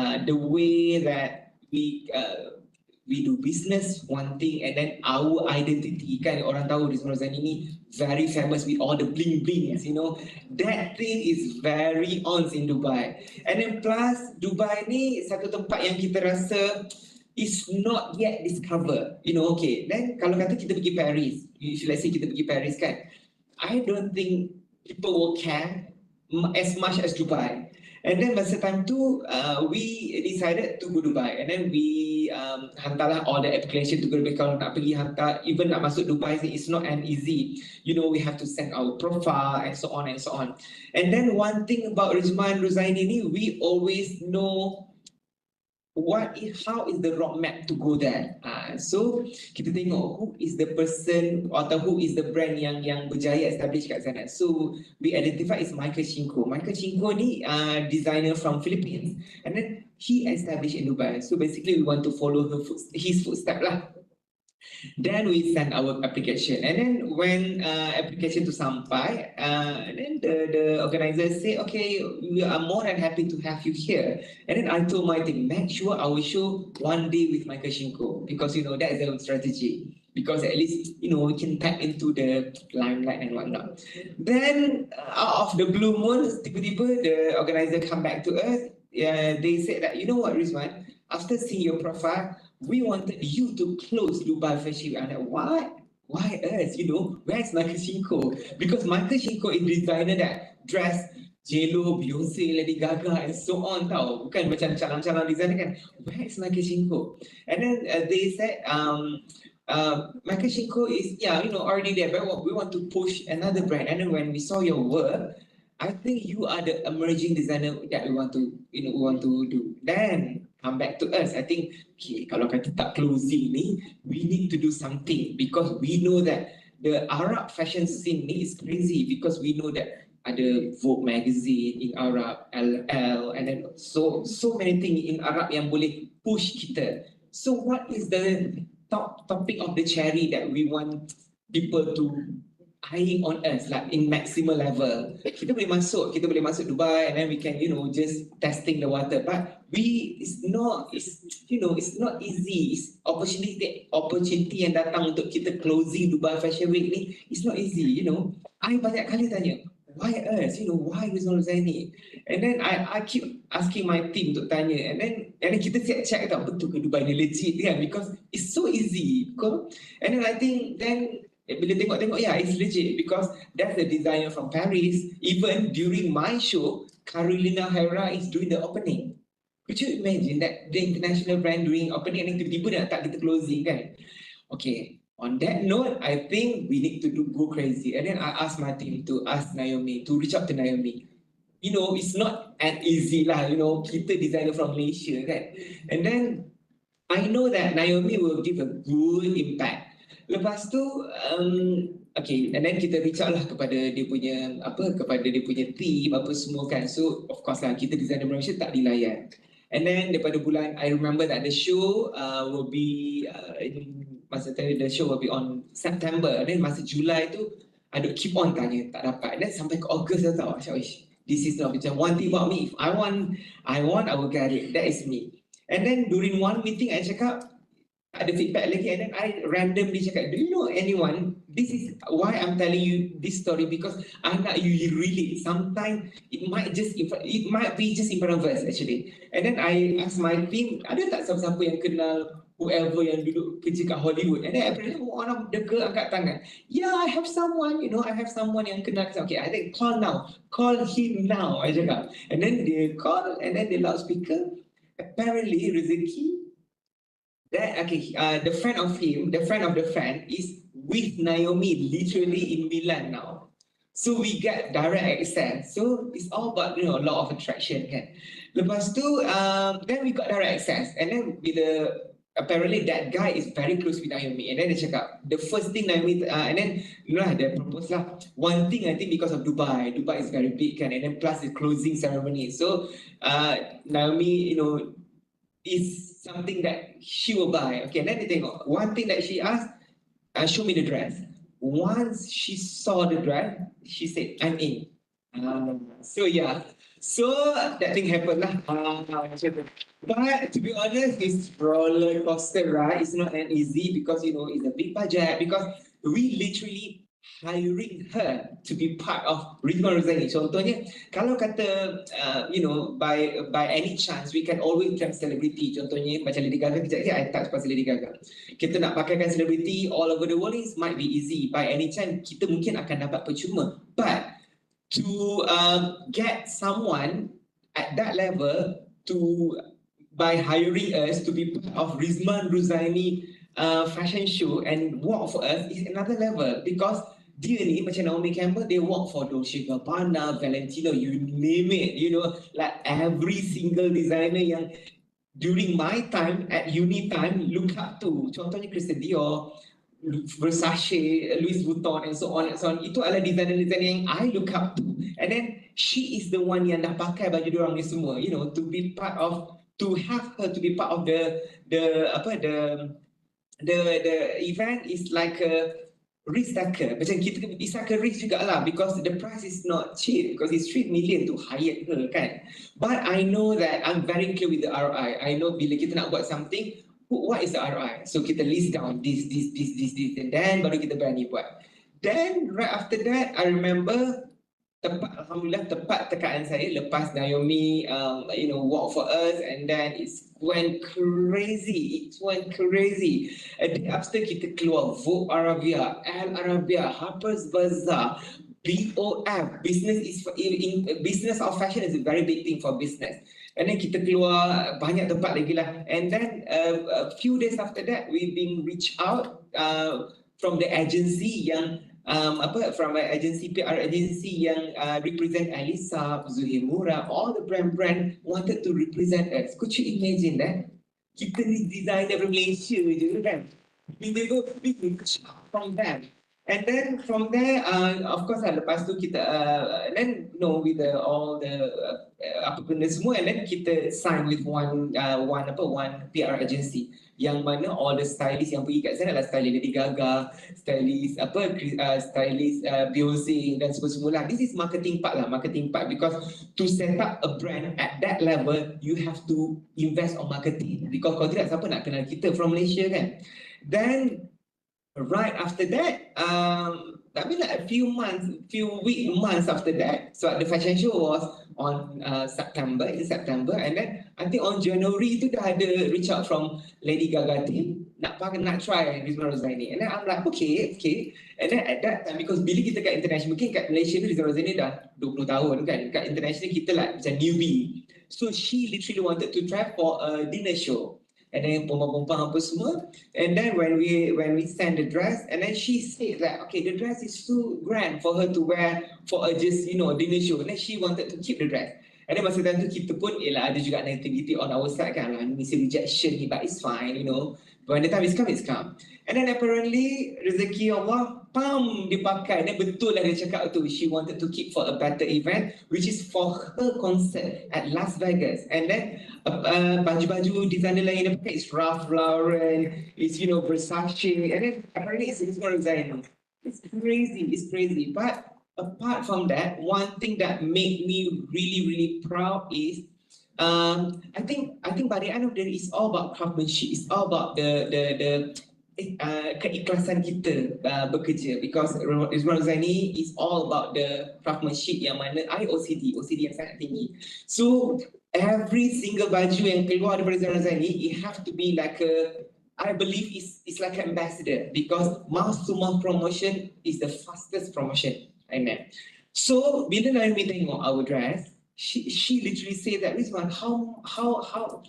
we do business, one thing, and then our identity. Kan orang tahu Rizwan Huzaini ni very famous with all the bling blings, you know. That thing is very on in Dubai. And then plus Dubai ni satu tempat yang kita rasa is not yet discovered. You know, okay. Then kalau kata kita pergi Paris, if let's say kita pergi Paris kan, I don't think people will care as much as Dubai. And then masa time tu, we decided to go Dubai. And then we hantarlah all the application to go Dubai. Kalau nak pergi hantar, even nak masuk Dubai, it's not an easy. You know, we have to send our profile and so on and so on. And then one thing about Rizwan Huzaini ni, we always know how is the roadmap to go there. So kita tengok who is the person atau who is the brand yang berjaya establish kat sana. So we identify is Michael Chinko. Michael Chinko ni designer from Philippines, and then he established in Dubai. So basically we want to follow his footstep lah. Then we send our application, and then when application to sampai, then the organizers say, okay, we are more than happy to have you here. And then I told my team, make sure I will show one day with Michael Chinko, because you know that is the strategy. Because at least you know we can tap into the limelight and whatnot. Then out of the blue moon, tiba-tiba the organizer come back to us. They said that, you know what, Rizwan, after seeing your profile, we wanted you to close Dubai Fashion Week. I'm like, what? Why us? You know, where's Michael Chinko? Because Michael Chinko is designer that dress J-Lo, Beyonce, Lady Gaga, and so on. Tau. Bukan macam calon-calon designer kan. Where is Michael Chinko? And then they said, Michael Shinko is, already there, but we want to push another brand. And then when we saw your work, I think you are the emerging designer that we want to do. Then come back to us. I think, okay, kalau kata tak closing ni, we need to do something because we know that the Arab fashion scene ni is crazy because we know that ada Vogue magazine in Arab, LL, and then so many things in Arab yang boleh push kita. So what is the topic of the cherry that we want people to eyeing on us, like in maximal level? Kita boleh masuk Dubai and then we can, just testing the water. But it's not easy. It's opportunity yang datang untuk kita closing Dubai Fashion Week ni. It's not easy, I banyak kali tanya, why us? Why Rizwan Huzaini? And then I keep asking my team untuk tanya, and then kita check tau, betul ke Dubai ni legit kan? Because it's so easy. And then I think bila tengok, yeah, it's legit because that's the designer from Paris. Even during my show, Carolina Herrera is doing the opening. Could you imagine that the international brand doing opening and then tiba-tiba nak tak kita closing kan? Okay, on that note, I think we need to go crazy. And then I asked my team to ask Naomi, to reach out to Naomi. It's not an easy lah, kita designer from Malaysia kan? And then I know that Naomi will give a good impact. Lepas tu, okay, and then kita reach out lah kepada dia punya team apa semua kan. So of course lah, kita designer Malaysia tak dilayan. And then daripada bulan, I remember that the show will be the show will be on September. And then masa Julai tu, I keep on tanya, tak dapat. And then sampai ke August dah tahu, this is not macam one thing about me. If I want, I will get it. That is me. And then during one meeting, I cakap, ada feedback lagi, and then I randomly cakap, do you know anyone? This is why I'm telling you this story, because I nak you relate. Sometimes it might be just in front of us actually. And then I ask my team, ada tak siapa-siapa yang kenal whoever yang duduk kerja kat Hollywood? And then apparently one of the girl angkat tangan. Yeah, I have someone, I have someone yang kenal. Okay, I think call him now, I cakap. And then they call, and then the loudspeaker, apparently Rizky, the friend of the friend is with Naomi literally in Milan now. So we get direct access. So it's all about law of attraction kan. Lepas tu then we got direct access, and then apparently that guy is very close with Naomi, and then dia cakap the first thing Naomi and then they propose lah. One thing I think because of Dubai is very big kan, and then plus the closing ceremony. So Naomi is something that she will buy. Okay, and then they tengok. One thing that she asked, show me the dress. Once she saw the dress, she said, I'm in. So yeah, so that thing happened lah. But to be honest, it's roller coaster, right? It's not an easy because it's a big budget, because we literally hiring her to be part of Rizwan Huzaini. Contohnya, kalau kata, by any chance, we can always get celebrity. Contohnya, macam Lady Gaga, kejap lagi I touch pasal Lady Gaga. Kita nak pakaikan celebrity all over the world, it might be easy. By any chance, kita mungkin akan dapat percuma. But to get someone at that level by hiring us to be part of Rizwan Huzaini fashion show and work for us is another level, because dia ni macam Naomi Campbell, they work for Dolce & Gabbana, Valentino, you name it, like every single designer yang during my time at uni time look up to. Contohnya Christian Dior, Versace, Louis Vuitton, and so on and so on. Itu adalah designer-designer yang I look up to. And then she is the one yang dah pakai baju diorang ni semua, to be part of, to have her to be part of the event is like a risk taker. Macam kita, it's like a risk jugalah, because the price is not cheap, because it's 3 million to hire her kan. But I know that I'm very clear with the ROI. I know bila kita nak buat something, what is the ROI? So kita list down this, and then baru kita berani buat. Then right after that, I remember Alhamdulillah tepat tekaan saya lepas Naomi walk for us, and then it went crazy. A day after kita keluar Vogue Arabia, Elle Arabia, Harper's Bazaar, BOF, business of fashion is a very big thing for business. And then kita keluar banyak tempat lagi lah. And then a few days after that, we've been reached out from the agency yang from an agency, PR agency yang represent Alisa, Zuhimura, all the brand wanted to represent us. Could you imagine that? Kita ni designer dari Malaysia je kan? We will go from them. And then from there, of course, lepas tu kita, with all the apa benda semua, and then kita sign with one PR agency. Yang mana all the stylist yang pergi kat sana adalah stylist Lady Gaga, stylist stylist Beyonce dan semua-semua lah. This is marketing part, because to set up a brand at that level, you have to invest on marketing. Because kalau tidak, siapa nak kenal kita from Malaysia kan? Then right after that, I mean like a few months after that, so the fashion show was on September, and then I think on January tu dah ada reach out from Lady Gaga team nak try Rizwan Rozaini, and then I'm like okay, and then at that time, because bila kita kat international, mungkin kat Malaysia ni Rizwan Rozaini dah 20 tahun kan, kat international kita like macam newbie, so she literally wanted to try for a dinner show. And then pompang apa semua, and then when we send the dress, and then she said that okay, the dress is too grand for her to wear for a just dinner show, and then she wanted to keep the dress. And then masa time tu kita pun ada juga negativity on our side kan, lah mesti rejection ni, but it's fine, when the time is come. And then apparently rezeki Allah dipakai, dan betul lah dia cakap tu, she wanted to keep for a better event, which is for her concert at Las Vegas. And then baju-baju designer lain dia pakai is Ralph Lauren, it's Versace, and then apparently it's Rizwan Rozaini. It's crazy. But apart from that, one thing that made me really proud is I think by the end of the day, it's all about craftsmanship. It's all about the keikhlasan kita bekerja, because Rizwan Rozaini is all about the craftsmanship yang mana OCD yang sangat tinggi. So every single baju yang keluar daripada Rizwan Rozaini, it have to be like I believe it's like an ambassador, because mouth to mouth promotion is the fastest promotion. Amen. So bila Naomi tengok our dress, she literally said that, Rizwan, how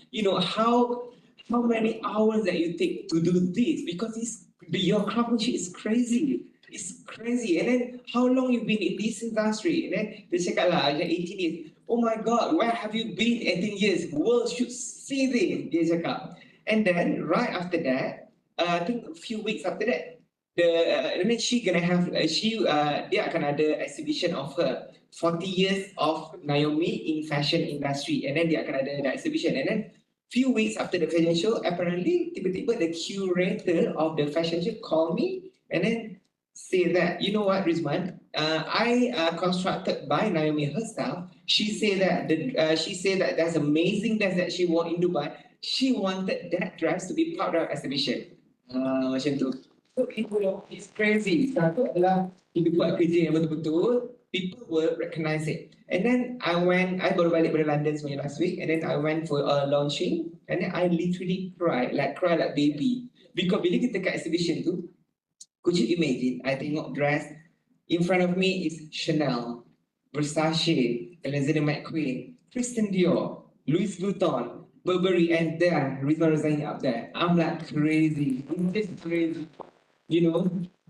many hours that you take to do this, because your craftsmanship is crazy. It's crazy. And then how long you've been in this industry? And then dia cakap lah, 18 years. Oh my God, where have you been 18 years? World should see this, dia cakap. And then right after that, I think a few weeks after that, and then she gonna have dia akan ada exhibition of her 40 years of Naomi in fashion industry, and then dia akan ada the exhibition. And then few weeks after the fashion show, apparently tiba-tiba the curator of the fashion show called me and then say that, you know what, Rizwan, I constructed by Naomi herself. She said that that's amazing dress that she wore in Dubai. She wanted that dress to be part of the exhibition. Macam tu. So it's crazy. Satu adalah kita buat kerja yang betul-betul, people will recognize it. And then I baru balik dari London sebenarnya last week, and then I went for a launching, and then I literally cried like baby. Because bila kita kat exhibition tu, could you imagine, I tengok dress, in front of me is Chanel, Versace, Alexander McQueen, Christian Dior, Louis Vuitton, Burberry, and there, Rizwan Rozaini up there. I'm like crazy. It's crazy.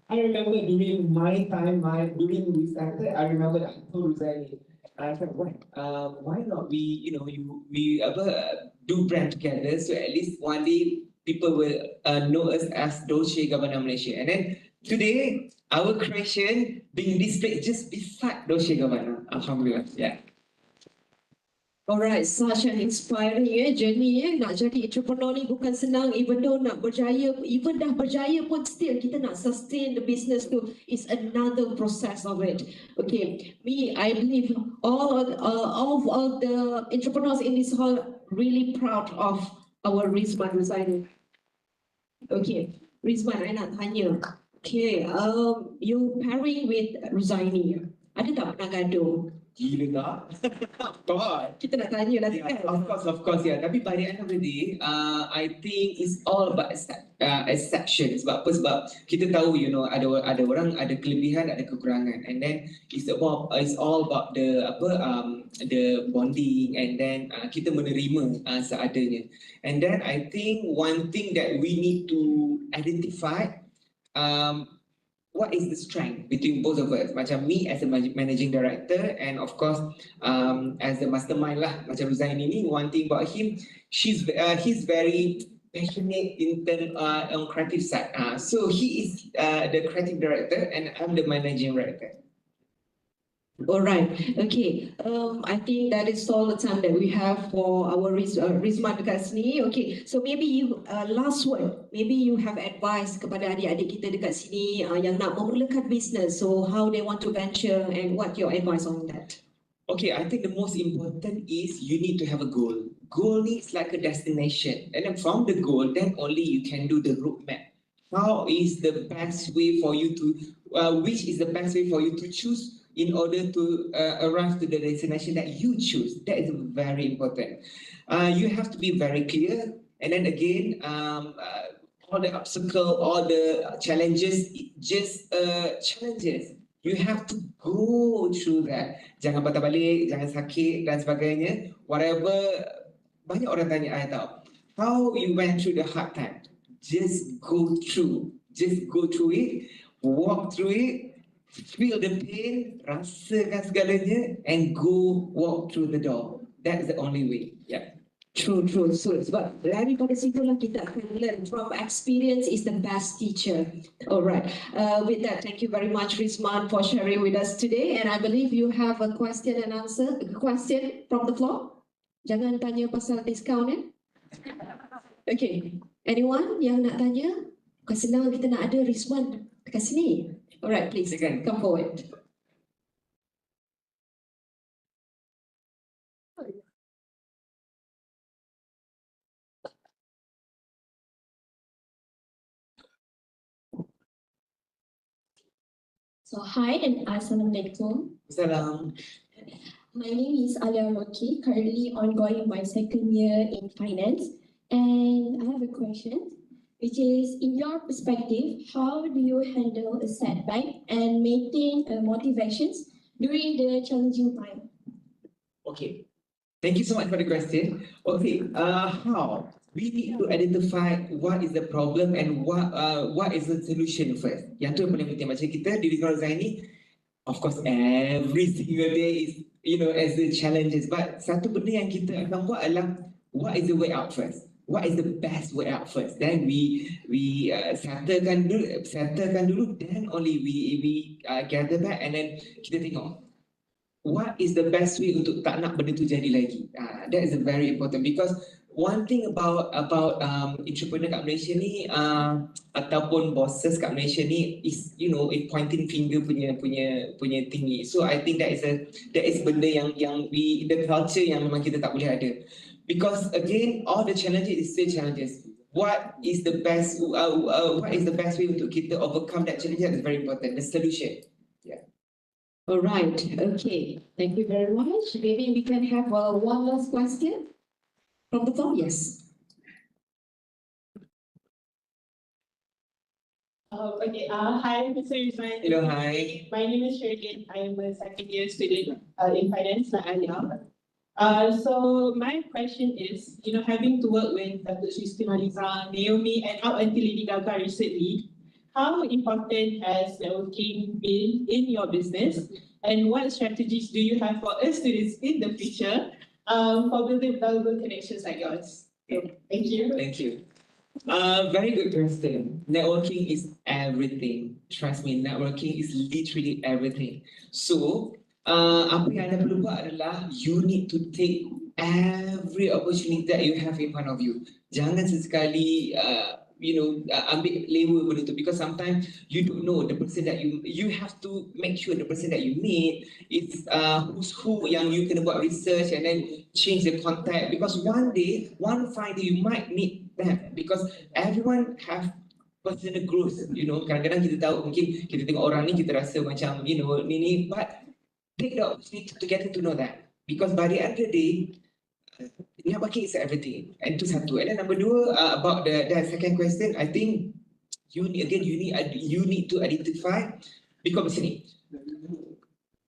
I remember during my time, during we started, I remember that I told Rozaini, I said, why not we do brand together, so at least one day people will know us as Dolce & Gabbana Malaysia. And then today, our creation being displayed just beside Dolce & Gabbana. Alhamdulillah. Yeah. Alright, such an inspiring journey. Nak jadi entrepreneur ni bukan senang, even though nak berjaya, even dah berjaya pun still kita nak sustain the business tu is another process of it. Okay, I believe all of the entrepreneurs in this hall really proud of our Rizwan Rozaini. Okay, Rizwan, I nak tanya. Okay, you pairing with Rozaini, ada tak pernah gaduh? Gila tak? Of course. Kita nak tanya nanti Yeah, kan. of course, yeah. Tapi by the end of the day, I think it's all about exception. Sebab apa? Sebab kita tahu, you know, ada orang ada kelebihan, ada kekurangan, and then it's all about the bonding, and then kita menerima seadanya. And then I think one thing that we need to identify, what is the strength between both of us? Macam me as a managing director, and of course as the mastermind lah, macam Ruzaini ni, one thing about him, he's very passionate in terms on creative side. So he is the creative director and I'm the managing director. All right. Okay. I think that is all the time that we have for our Rizman dekat sini. Okay. So maybe you last word. Maybe you have advice kepada adik-adik kita dekat sini yang nak memulakan business. So how they want to venture and what your advice on that? Okay, I think the most important is you need to have a goal. Goal needs like a destination, and then from the goal, then only you can do the roadmap. How is the best way for you to, which is the best way for you to choose in order to arrive to the destination that you choose? That is very important. You have to be very clear, and then again, all the obstacle, all the challenges, just challenges. You have to go through that. Jangan patah balik, jangan sakit dan sebagainya. Whatever, banyak orang tanya I tahu, how you went through the hard time. Just go through it, walk through it, feel the pain, rasakan segalanya, and go walk through the door. That's the only way. Yeah. True. So sebab daripada situlah kita akan learn from experience is the best teacher. Alright. With that, thank you very much, Rizman, for sharing with us today. And I believe you have a question and answer. A question from the floor. Jangan tanya pasal discount Okay. Anyone yang nak tanya? Bukan senang kita nak ada Rizman dekat sini. Alright, please come forward. So hi and Assalamualaikum. Salam. My name is Alia Roki, currently ongoing my second year in finance. And I have a question, which is, in your perspective, how do you handle a setback and maintain motivations during the challenging time? Okay. Thank you so much for the question. Okay, how? We need to identify what is the problem and what is the solution first. Yang tu yang paling penting. Macam kita di Rizman Zaini, of course every single day is, you know, as the challenges. But satu benda yang kita akan buat adalah, what is the way out first? What is the best way out first? Then we settlekan dulu. Then only we gather back and then kita tengok what is the best way untuk tak nak benda tu jadi lagi. That is very important, because one thing about entrepreneur kat Malaysia ni ataupun bosses kat Malaysia ni is, you know, pointing finger punya tinggi. So I think that is benda yang we, the culture yang memang kita tak boleh ada. Because again, all the challenges is still challenges. What is the best way untuk kita overcome that challenge? That is very important. The solution. Yeah. All right. Okay. Thank you very much. Maybe we can have one last question from the floor. Yes. Okay. Hi, Mr. Rizman. Hello, hi. My name is Sherlyn. I am a second year student in finance at Aliyah. So my question is, you know, having to work with Datuk Sri Siti Nurhaliza, Naomi, and up until Lady Gaga recently, how important has networking been in your business, and what strategies do you have for us students in the future for building valuable connections like yours? So, thank you. Thank you. Very good question. Networking is everything. Trust me, networking is literally everything. So, apa yang anda perlu buat adalah, you need to take every opportunity that you have in front of you. Jangan sesekali, ambil lewa benda tu, because sometimes you don't know the person that you have to make sure the person that you meet is who's who, yang you kena buat research and then change the contact, because one fine day you might need them, because everyone have personal growth. You know, kadang-kadang kita tahu, mungkin kita tengok orang ni kita rasa macam, you know, ni, but take the opportunity to get to know that. Because by the end of the day, networking is everything. And itu satu. And then number dua, about the second question, I think you need to identify, because macam ni,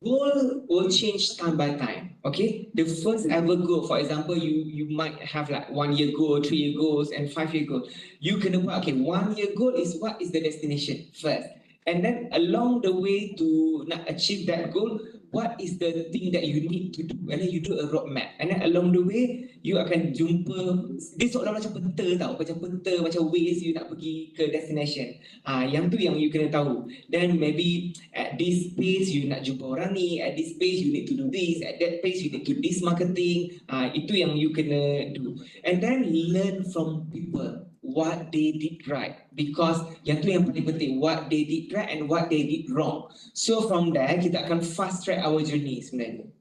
goal will change time by time. Okay, the first ever goal, for example, you might have like 1 year goal, 3 year goals, and 5 year goal. You can buat, okay, 1 year goal is what is the destination first, and then along the way to achieve that goal, what is the thing that you need to do, and then you do a roadmap, and then along the way you akan jumpa, dia seolah macam peta tau, macam ways you nak pergi ke destination. Yang tu yang you kena tahu. Then maybe at this pace you nak jumpa orang ni, at this pace you need to do this, at that pace you need to do this marketing. Itu yang you kena do. And then learn from people what they did right, because yang tu yang paling penting, what they did right and what they did wrong. So from there kita akan fast track our journey sebenarnya.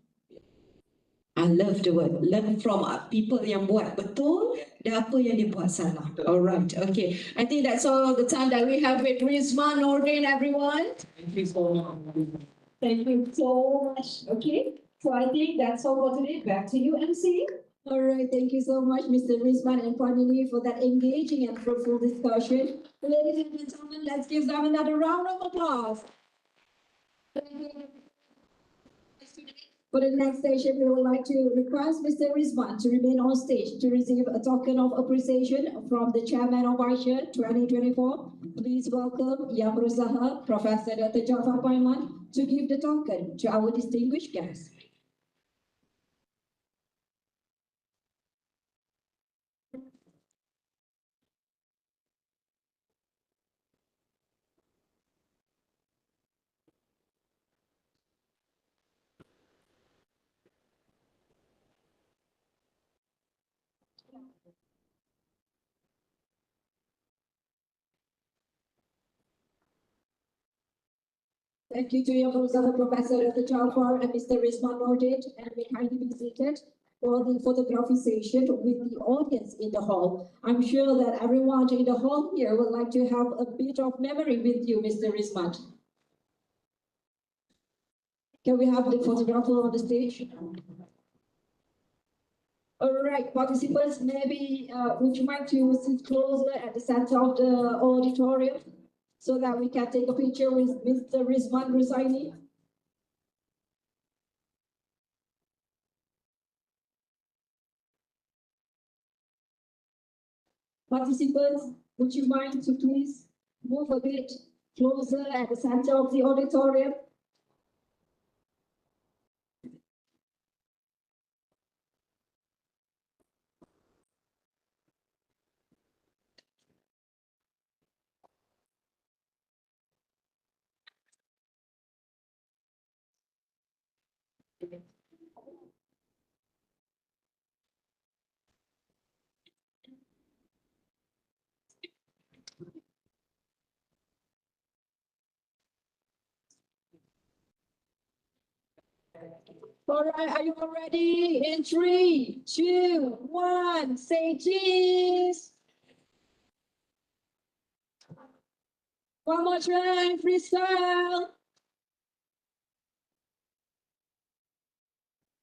I love the word learn from people yang buat betul dan apa yang dia buat salah. Alright, okay. I think that's all the time that we have with Rizman Nordin, everyone. Thank you so much. Thank you so much. Okay, so I think that's all for today. Back to you, MC. All right, thank you so much, Mr. Rizman and Panini, for that engaging and fruitful discussion. Ladies and gentlemen, let's give them another round of applause. For the next session, we would like to request Mr. Rizman to remain on stage to receive a token of appreciation from the Chairman of Asia 2024. Please welcome Yang Berusaha, Professor Dr. Jaafar Paiman, to give the token to our distinguished guests. Thank you to Yang Berusaha, Professor Dr. Jaafar and Mr. Rizman Nordin, and we kindly be seated for the photography session with the audience in the hall. I'm sure that everyone in the hall here would like to have a bit of memory with you, Mr. Rizman. Can we have the photographer on the stage? All right, participants, maybe would you mind to sit closer at the center of the auditorium so that we can take a picture with Mr. Rizman Ruzaini? Participants, would you mind to please move a bit closer at the center of the auditorium? All right, are you all ready? In 3, 2, 1, say cheese. One more time, freestyle.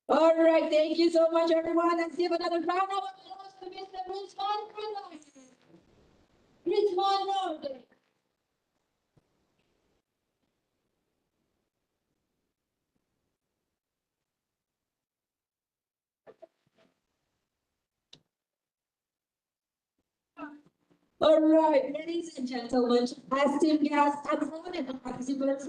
All right, thank you so much, everyone. Let's give another round of applause to Mr. Rizman Nordin. Rizman Nordin. All right, ladies and gentlemen, esteemed guests and audience participants.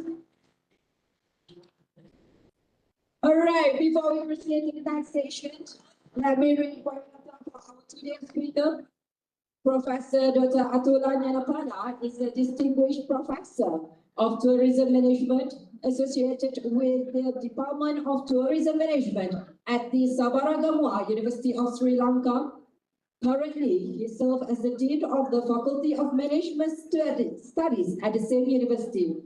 All right, before we proceed to the next session, let me read for our today's speaker. Professor Dr. Atula Nyanapana is a distinguished professor of tourism management associated with the Department of Tourism Management at the Sabaragamua University of Sri Lanka. Currently, he serves as the Dean of the Faculty of Management Studies at the same university.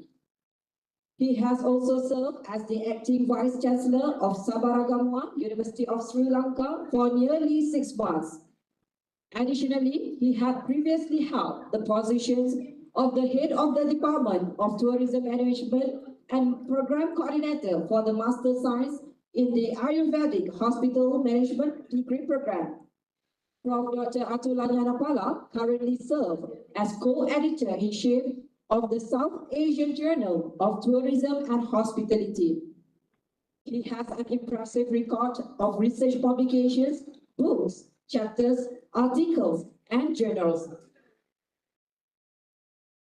He has also served as the Acting Vice Chancellor of Sabaragamua University of Sri Lanka for nearly 6 months. Additionally, he had previously held the positions of the head of the Department of Tourism Management and Program Coordinator for the Master Science in the Ayurvedic Hospital Management Degree Program. Prof. Dr. Atullah Nyanapala currently serves as co-editor-in-chief of the South Asian Journal of Tourism and Hospitality. He has an impressive record of research publications, books, chapters, articles, and journals.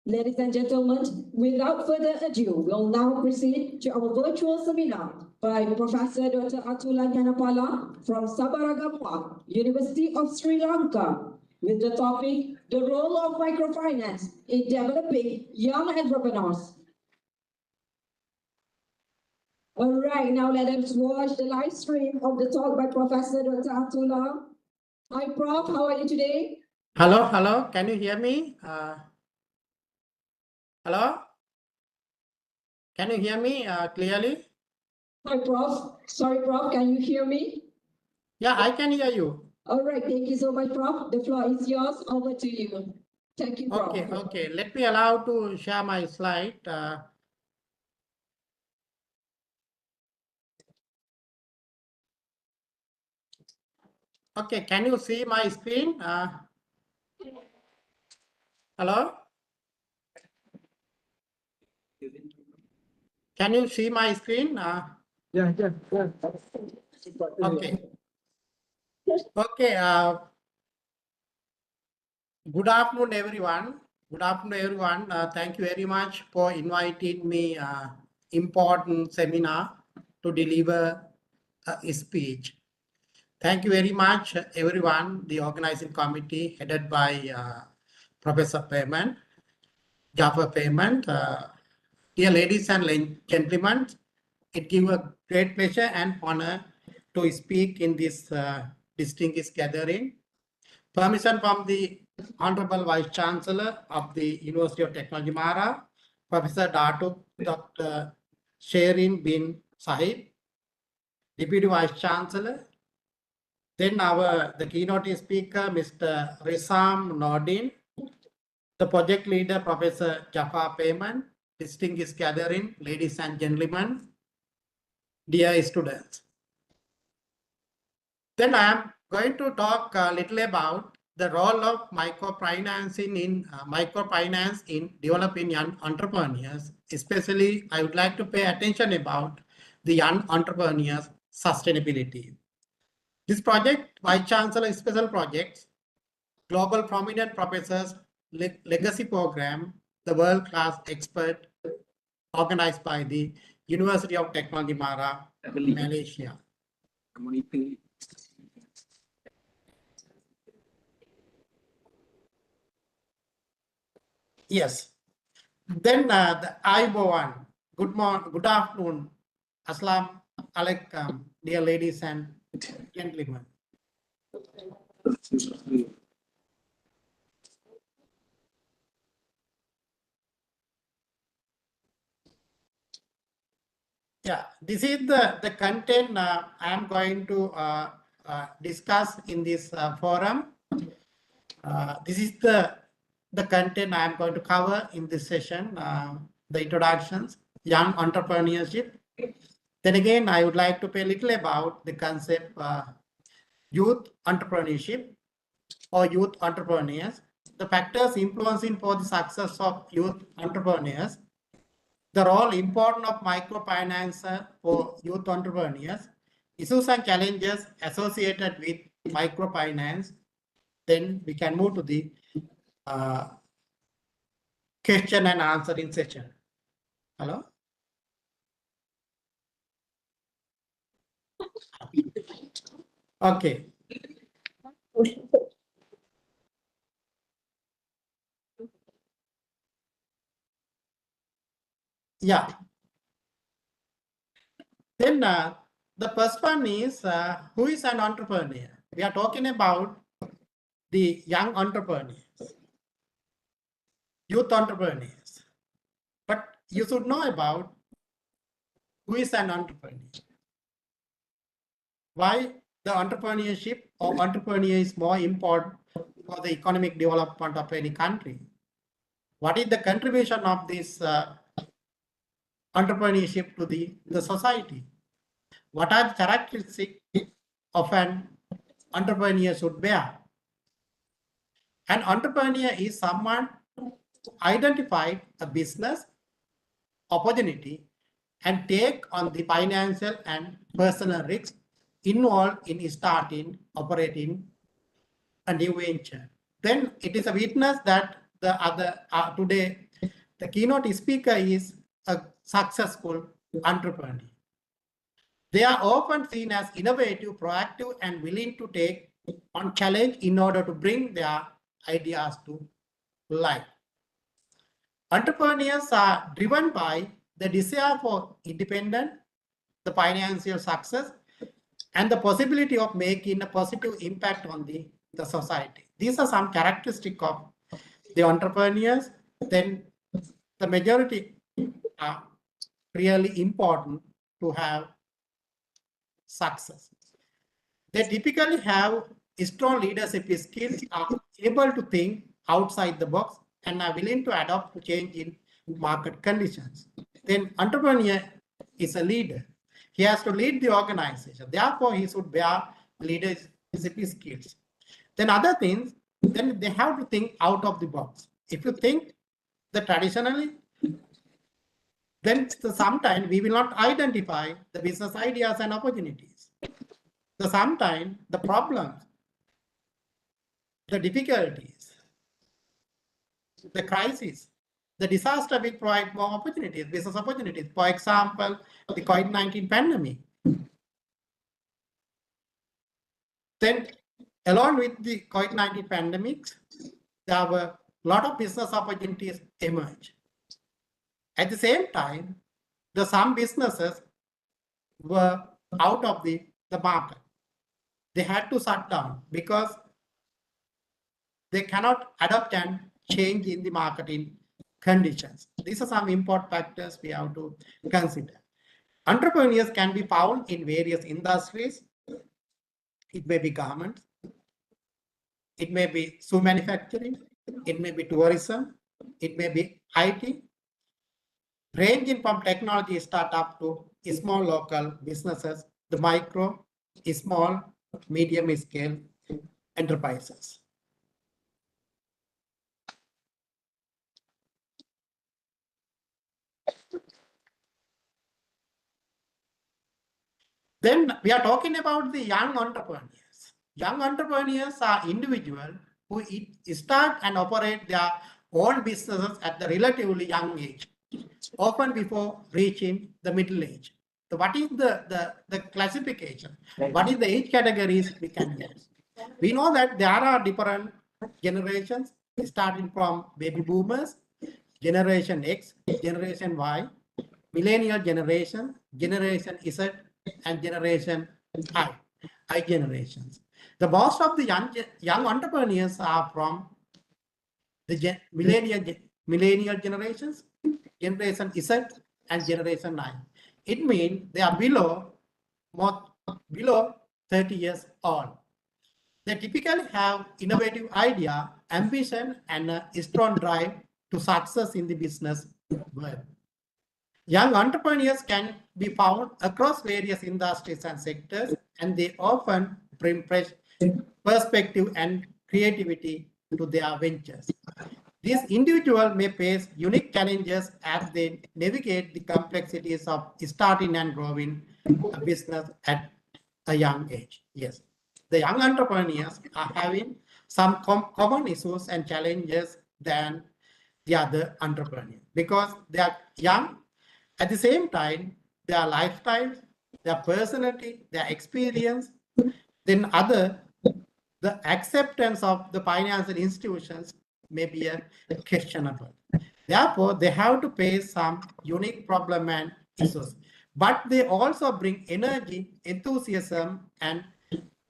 Ladies and gentlemen, without further ado, we'll now proceed to our virtual seminar by Professor Dr. Atullah Nyanapala from Sabaragamua, University of Sri Lanka, with the topic, The Role of Microfinance in Developing Young Entrepreneurs. All right, now let us watch the live stream of the talk by Professor Dr. Atullah. Hi, Prof. How are you today? Hello. Can you hear me? Hello? Can you hear me clearly? Hi, Prof. Sorry, Prof. Can you hear me? Yeah, I can hear you. All right. Thank you so much, Prof. The floor is yours. Over to you. Thank you, Prof. Okay. Let me allow to share my slide. Okay, can you see my screen? Hello? Can you see my screen? Yeah. Okay. Okay. Good afternoon, everyone. Thank you very much for inviting me important seminar to deliver a speech. Thank you very much, everyone, the organizing committee headed by Professor Payman, Jaffer Payman. Dear ladies and gentlemen, it gives a great pleasure and honor to speak in this distinguished gathering. Permission from the Honorable Vice Chancellor of the University of Technology Mahara, Professor Dr. Sherin bin Sahib, Deputy Vice Chancellor. Then the keynote speaker, Mr. Resam Nordin, the project leader, Professor Jafar Payman, distinguished gathering, ladies and gentlemen, dear students. Then I am going to talk a little about the role of microfinance in developing young entrepreneurs. Especially, I would like to pay attention about the young entrepreneurs' sustainability. This project, Vice Chancellor Special Projects, Global Prominent Professors Legacy Program, the world-class expert organized by the University of Technology Mahara, Malaysia. Yes. Then the Aibowan. Good afternoon. Assalam alaikum, dear ladies and gentlemen. Yeah, this is the content I am going to discuss in this forum. This is the content I am going to cover in this session, the introductions, young entrepreneurship. Then again, I would like to pay a little about the concept youth entrepreneurship or youth entrepreneurs, the factors influencing for the success of youth entrepreneurs, the role important of microfinance for youth entrepreneurs, issues and challenges associated with microfinance. Then we can move to the question and answering session. Hello? Okay. Yeah. Then the first one is who is an entrepreneur? We are talking about the young entrepreneurs, youth entrepreneurs. But you should know about who is an entrepreneur. Why the entrepreneurship or entrepreneur is more important for the economic development of any country. What is the contribution of this entrepreneurship to the society? What are the characteristics of an entrepreneur should bear? An entrepreneur is someone who identifies a business opportunity and take on the financial and personal risks involved in starting, operating a new venture. Then it is a witness that the other today the keynote speaker is a successful entrepreneur. They are often seen as innovative, proactive, and willing to take on challenge in order to bring their ideas to life. Entrepreneurs are driven by the desire for independence, the financial success, and the possibility of making a positive impact on the society. These are some characteristics of the entrepreneurs. Then the majority are really important to have success. They typically have strong leadership skills, are able to think outside the box, and are willing to adapt to change in market conditions. Then entrepreneur is a leader. He has to lead the organization. Therefore, he should bear leadership skills. Then other things, then they have to think out of the box. If you think the traditionally, then sometimes we will not identify the business ideas and opportunities. So sometimes the problems, the difficulties, the crisis, the disaster will provide more opportunities, business opportunities. For example, the COVID-19 pandemic. Then along with the COVID-19 pandemics, there were a lot of business opportunities emerge. At the same time, some businesses were out of the market. They had to shut down because they cannot adapt and change in the marketing conditions. These are some important factors we have to consider. Entrepreneurs can be found in various industries. It may be garments, it may be shoe manufacturing, it may be tourism, it may be IT, ranging from technology startup to small local businesses, the micro, small, medium scale enterprises. Then we are talking about the young entrepreneurs. Young entrepreneurs are individuals who start and operate their own businesses at the relatively young age, often before reaching the middle age. So what is the classification? What is the age categories we can use? We know that there are different generations starting from baby boomers, Generation X, Generation Y, Millennial generation, Generation Z, and Generation I generations. The most of the young entrepreneurs are from the millennial generations, Generation Z, and Generation I. It means they are below 30 years old. They typically have innovative idea, ambition, and a strong drive to success in the business world. Young entrepreneurs can be found across various industries and sectors, and they often bring fresh perspective and creativity to their ventures. These individuals may face unique challenges as they navigate the complexities of starting and growing a business at a young age. Yes, the young entrepreneurs are having some common issues and challenges than the other entrepreneurs because they are young. At the same time, their lifestyle, their personality, their experience, then the acceptance of the financial institutions may be questionable. Therefore, they have to face some unique problem and issues. But they also bring energy, enthusiasm, and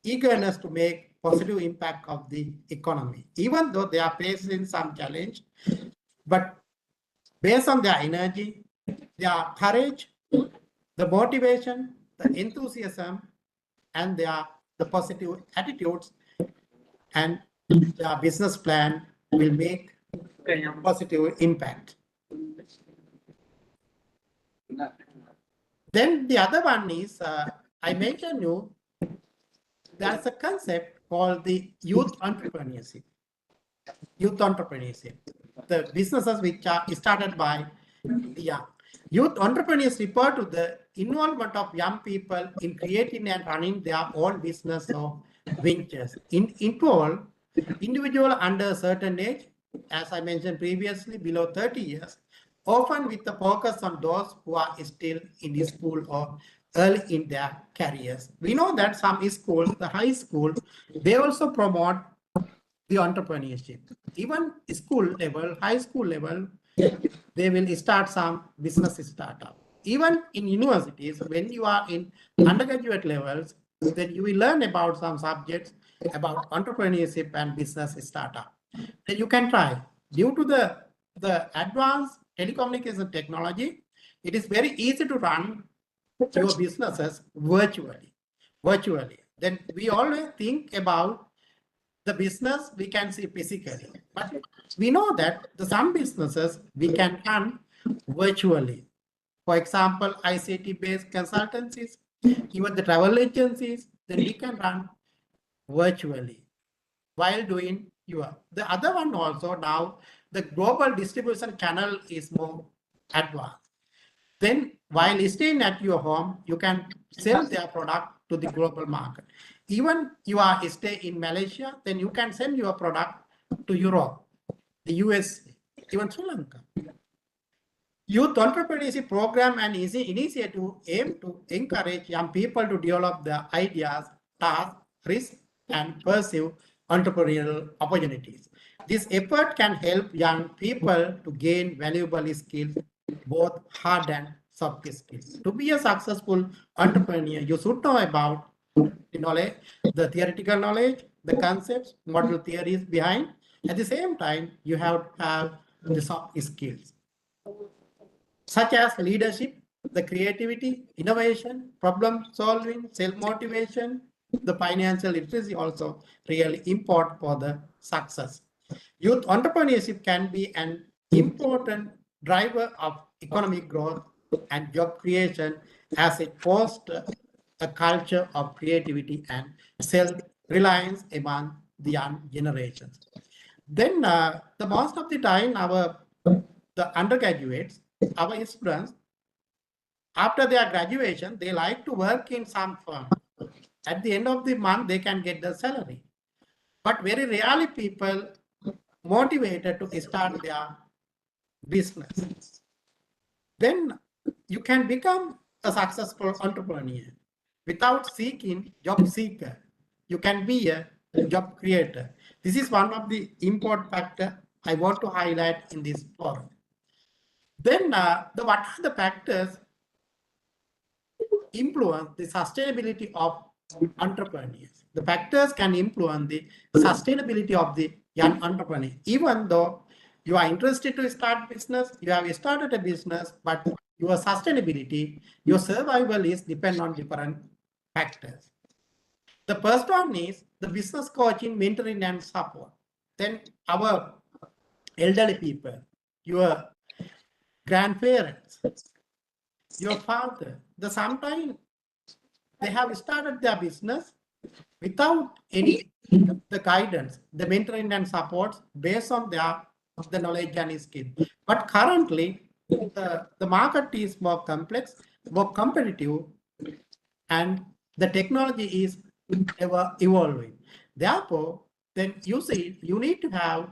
eagerness to make positive impact of the economy, even though they are facing some challenge. But based on their energy, their courage, the motivation, the enthusiasm, and the positive attitudes, and their business plan will make positive impact. Then the other one is, I mentioned you, there's a concept called the youth entrepreneurship. Youth entrepreneurship, the businesses which are started by the young. Youth entrepreneurs refer to the involvement of young people in creating and running their own business or ventures. Involve individual under a certain age, as I mentioned previously, below 30 years, often with the focus on those who are still in the school or early in their careers. We know that some schools, the high school, they also promote the entrepreneurship. Even school level, high school level, they will start some business startup. Even in universities, when you are in undergraduate levels, then you will learn about some subjects about entrepreneurship and business startup. Then you can try. Due to the advanced telecommunication technology, it is very easy to run your businesses virtually. Then we always think about the business we can see physically, but we know that some businesses we can run virtually. For example, ICT-based consultancies, even the travel agencies, then we can run virtually while doing the other one also. Now the global distribution channel is more advanced. Then while staying at your home, you can sell their product to the global market. Even you are stay in Malaysia, then you can send your product to Europe, the US, even Sri Lanka. Youth entrepreneurship program and initiative aim to encourage young people to develop their ideas, tasks, risks, and pursue entrepreneurial opportunities. This effort can help young people to gain valuable skills, both hard and soft skills. To be a successful entrepreneur, you should know about the knowledge, the theoretical knowledge, the concepts, model theories behind. At the same time, you have to have the soft skills, such as leadership, the creativity, innovation, problem solving, self-motivation. The financial literacy also really important for the success. Youth entrepreneurship can be an important driver of economic growth and job creation, as it fosters a culture of creativity and self-reliance among the young generations. Then the most of the time, the undergraduates, our students, after their graduation, they like to work in some firm. At the end of the month, they can get the salary. But very rarely people motivated to start their business. Then you can become a successful entrepreneur without seeking job seeker. You can be a job creator. This is one of the important factors I want to highlight in this forum. Then what are the factors influence the sustainability of entrepreneurs? The factors can influence the sustainability of the young entrepreneur. Even though you are interested to start business, you have started a business, but your sustainability, your survival is depend on different factors. The first one is the business coaching, mentoring, and support. Then our elderly people, your grandparents, your father, sometimes they have started their business without any the guidance, the mentoring and support based on the knowledge and skill. But currently, the market is more complex, more competitive, and the technology is ever evolving. Therefore, then you need to have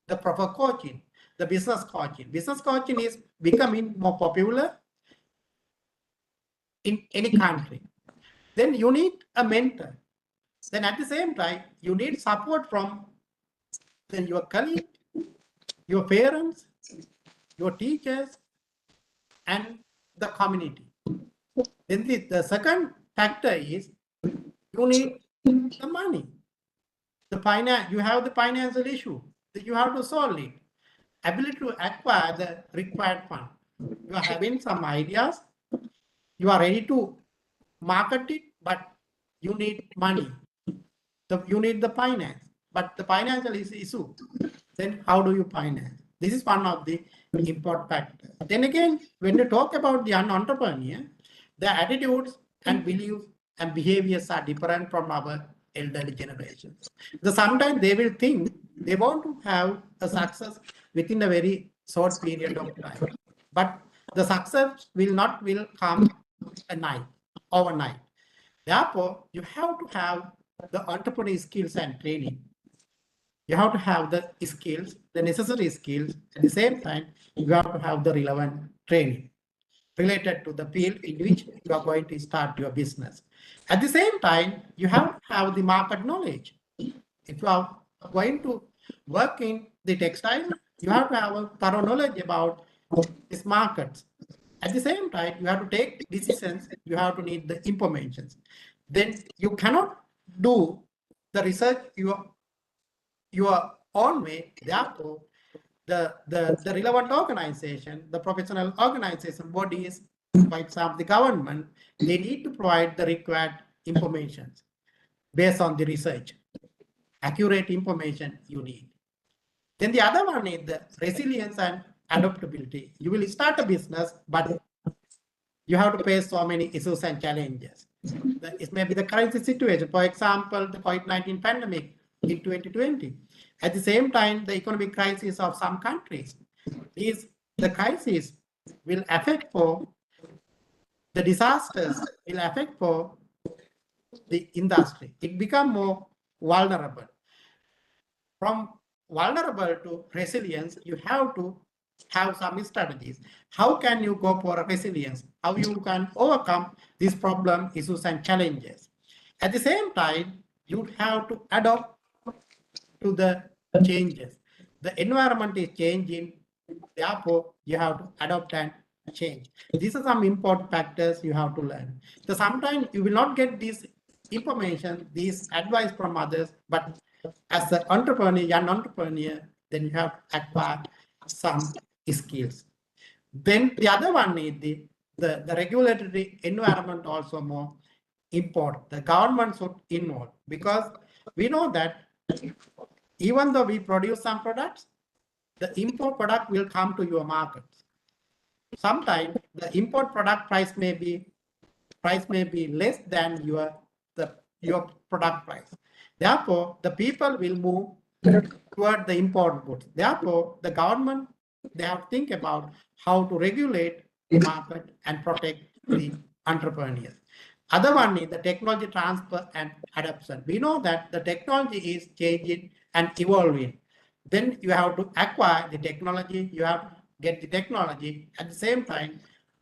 the proper coaching, the business coaching. Business coaching is becoming more popular in any country. Then you need a mentor. Then at the same time, you need support from then your colleague, your parents, your teachers, and the community. Then the second factor is you need the money. You have the financial issue that you have to solve it. Ability to acquire the required fund. You are having some ideas. You are ready to market it, but you need money. You need the finance, but the financial issue. Then how do you finance? This is one of the important factors. Then again, when you talk about the entrepreneur, the attitudes and beliefs and behaviors are different from our elderly generations. Sometimes they will think they want to have a success within a very short period of time, but the success will come overnight. Therefore, you have to have the entrepreneurial skills and training. You have to have the skills, the necessary skills. At the same time, you have to have the relevant training related to the field in which you are going to start your business. At the same time, you have to have the market knowledge. If you are going to work in the textile, you have to have a thorough knowledge about these markets. At the same time, you have to take decisions, you have to need the information. Then you cannot do the research your own way. Therefore, the relevant organization, the professional organization, bodies, for example, the government, they need to provide the required information based on the research, accurate information you need. Then the other one is the resilience and adaptability. You will start a business, but you have to face so many issues and challenges. It may be the crisis situation. For example, the COVID-19 pandemic in 2020. At the same time, the economic crisis of some countries. The crisis will affect for the disasters, will affect for the industry. It becomes more vulnerable. From vulnerable to resilience, you have to have some strategies. How can you go for a resilience? How you can overcome these problem, issues, and challenges? At the same time, you have to adapt to the changes. The environment is changing, therefore you have to adapt and change. These are some important factors you have to learn. So sometimes you will not get this information, this advice from others, but as an entrepreneur, young entrepreneur, then you have to acquire some skills. Then the other one is the regulatory environment also more important. The government should involve, because we know that even though we produce some products, the import product will come to your market. Sometimes the import product price may be less than your product price. Therefore, the people will move toward the import goods. Therefore, the government, they have to think about how to regulate the market and protect the entrepreneurs. Other one is the technology transfer and adoption. We know that the technology is changing and evolving. Then you have to acquire the technology, you have to get the technology. At the same time,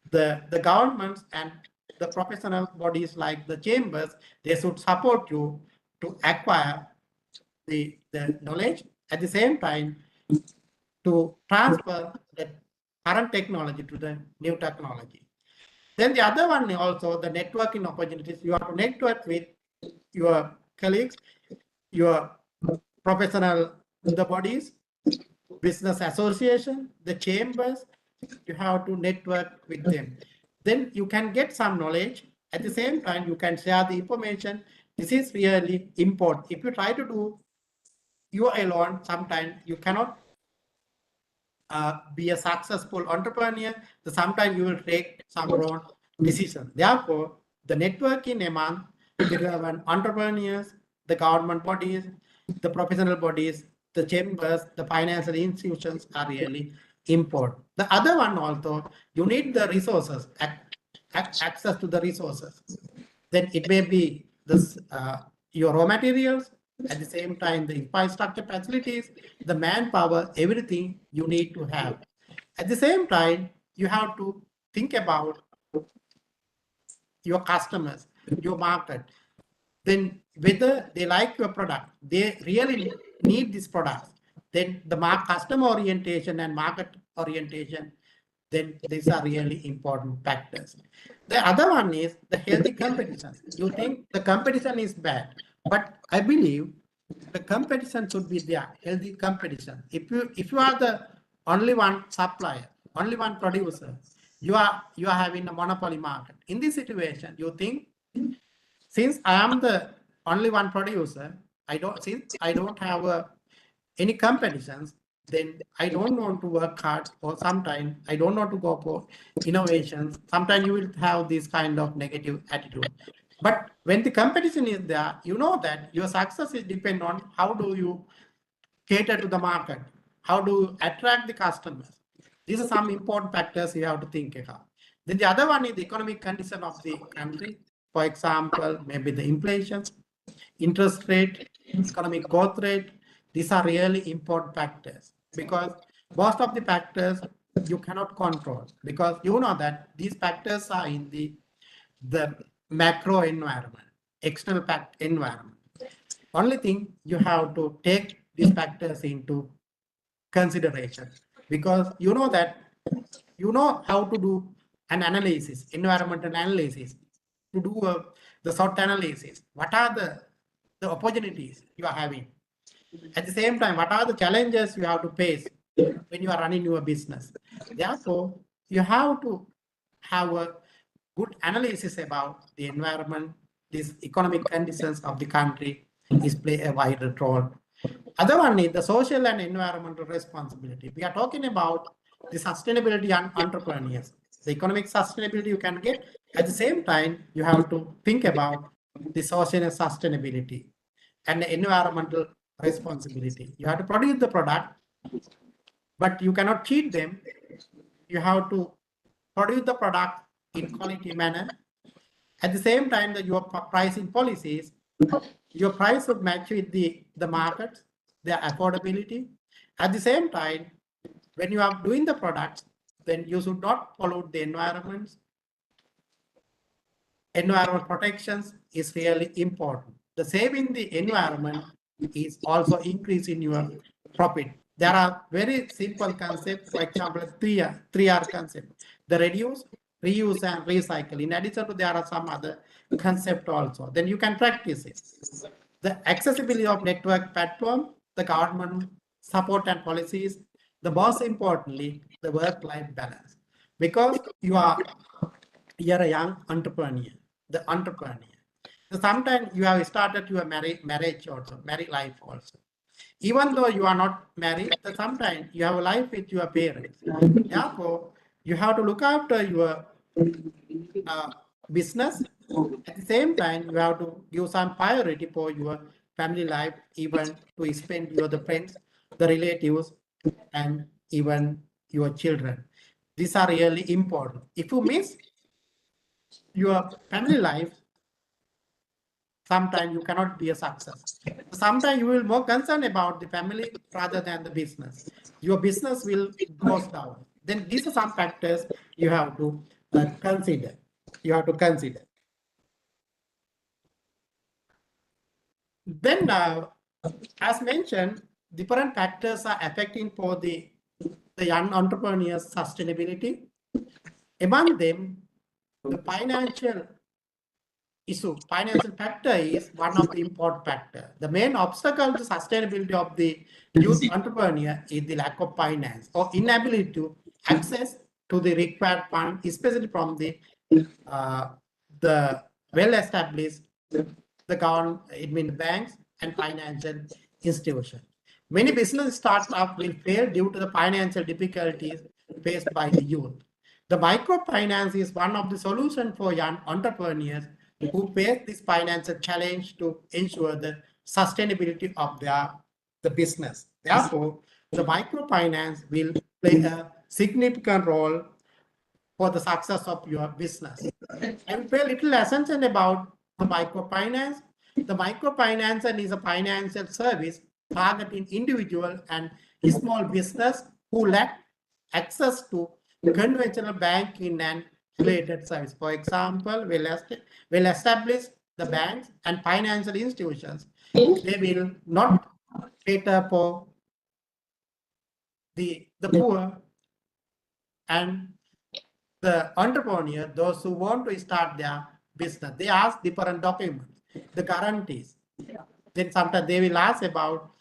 the governments and the professional bodies like the chambers, they should support you to acquire the knowledge. At the same time, to transfer the current technology to the new technology. Then the other one also the networking opportunities. You have to network with your colleagues, your professional the bodies, business association, the chambers. You have to network with them. Then you can get some knowledge. At the same time, you can share the information. This is really important. If you try to do you alone, sometimes you cannot be a successful entrepreneur. So sometimes you will take some wrong decisions. Therefore, the networking among the entrepreneurs, the government bodies, the professional bodies, the chambers, the financial institutions are really important. The other one also, you need the resources, access to the resources. Then it may be this your raw materials, at the same time the infrastructure facilities, the manpower, everything you need to have. At the same time, you have to think about your customers, your market. Then whether they like your product, they really need this product. Then the customer orientation and market orientation, then these are really important factors. The other one is the healthy competition. You think the competition is bad, but I believe the competition should be there, healthy competition. If you are the only one supplier, only one producer, you are having a monopoly market. In this situation, you think, since I am the only one producer, I don't have any competitions, then I don't want to work hard, or sometimes I don't want to go for innovations. Sometimes you will have this kind of negative attitude. But when the competition is there, you know that your success is depend on how do you cater to the market, how do you attract the customers. These are some important factors you have to think about. Then the other one is the economic condition of the country. For example, maybe the inflation, interest rate, economic growth rate. These are really important factors because most of the factors you cannot control, because you know that these factors are in the macro environment, external environment. Only thing you have to take these factors into consideration, because you know that you know how to do an analysis, environmental analysis, to do the SWOT analysis. What are the opportunities you are having? At the same time, what are the challenges you have to face when you are running your business? Therefore, you have to have a good analysis about the environment, these economic conditions of the country is play a vital role. Other one is the social and environmental responsibility. We are talking about the sustainability and entrepreneurs. The economic sustainability you can get. At the same time, you have to think about the social sustainability and the environmental responsibility. You have to produce the product, but you cannot cheat them. You have to produce the product in quality manner. At the same time, that your pricing policies, your price should match with the market, their affordability. At the same time, when you are doing the products, then you should not pollute the environment. Environment protections is really important. The saving the environment is also increasing your profit. There are very simple concepts, for example, 3R concept. The reduce, reuse, and recycle. In addition to there are some other concept also. Then you can practice it. The accessibility of network platform, the government support and policies, the most importantly, the work-life balance. Because you're a young entrepreneur, the entrepreneur. So sometimes you have started your marriage also, married life also. Even though you are not married, sometimes you have a life with your parents. Therefore, you have to look after your business. At the same time, you have to give some priority for your family life, even to spend with the friends, the relatives, and even your children. These are really important. If you miss your family life, sometimes you cannot be a success. Sometimes you will more concerned about the family rather than the business. Your business will go down. Then these are some factors you have to consider. You have to consider. Then, as mentioned, different factors are affecting for the young entrepreneurs' sustainability. Among them, the financial issue, financial factor is one of the important factors. The main obstacle to sustainability of the youth entrepreneur is the lack of finance or inability to access to the required fund, especially from the well-established the government, it means banks and financial institutions. Many business startups will fail due to the financial difficulties faced by the youth. The microfinance is one of the solutions for young entrepreneurs who face this financial challenge to ensure the sustainability of the business. Therefore, the microfinance will play a significant role for the success of your business. I will pay a little attention about the microfinance. The microfinance is a financial service targeting individual and small business who lack access to conventional banking and related service. For example, will establish the banks and financial institutions. They will not cater for the poor and the entrepreneur, those who want to start their business. They ask different documents, the guarantees. Then sometimes they will ask about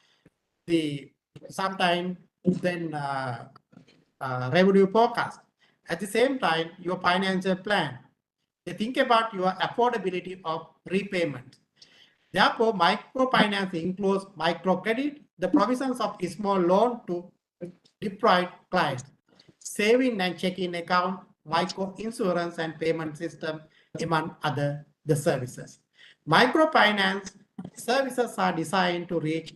revenue forecast. At the same time, your financial plan. They think about your affordability of repayment. Therefore, microfinance includes microcredit, the provisions of a small loan to deprived clients, saving and checking account, micro insurance and payment system, among other the services. Microfinance services are designed to reach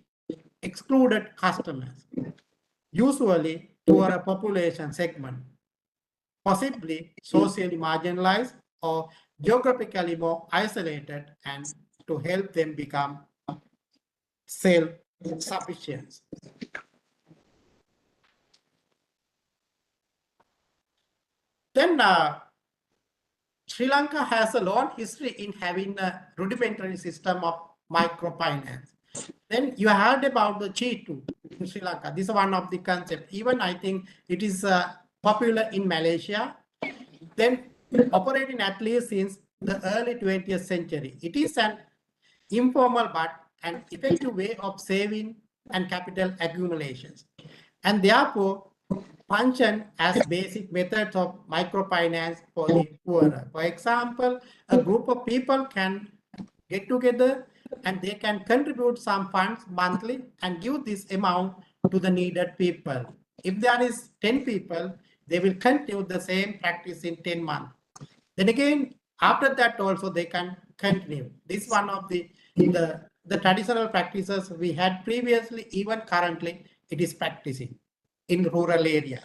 excluded customers, usually poorer population segment, possibly socially marginalized or geographically more isolated, and to help them become self-sufficient. Then Sri Lanka has a long history in having a rudimentary system of microfinance. Then you heard about the G2 in Sri Lanka. This is one of the concepts. Even I think it is popular in Malaysia. Then operating at least since the early 20th century. It is an informal but an effective way of saving and capital accumulations, and therefore function as basic methods of microfinance for the poorer. For example, a group of people can get together and they can contribute some funds monthly and give this amount to the needed people. If there is 10 people, they will continue the same practice in 10 months. Then again, after that also they can continue. This is one of the traditional practices we had previously, even currently it is practicing in rural areas,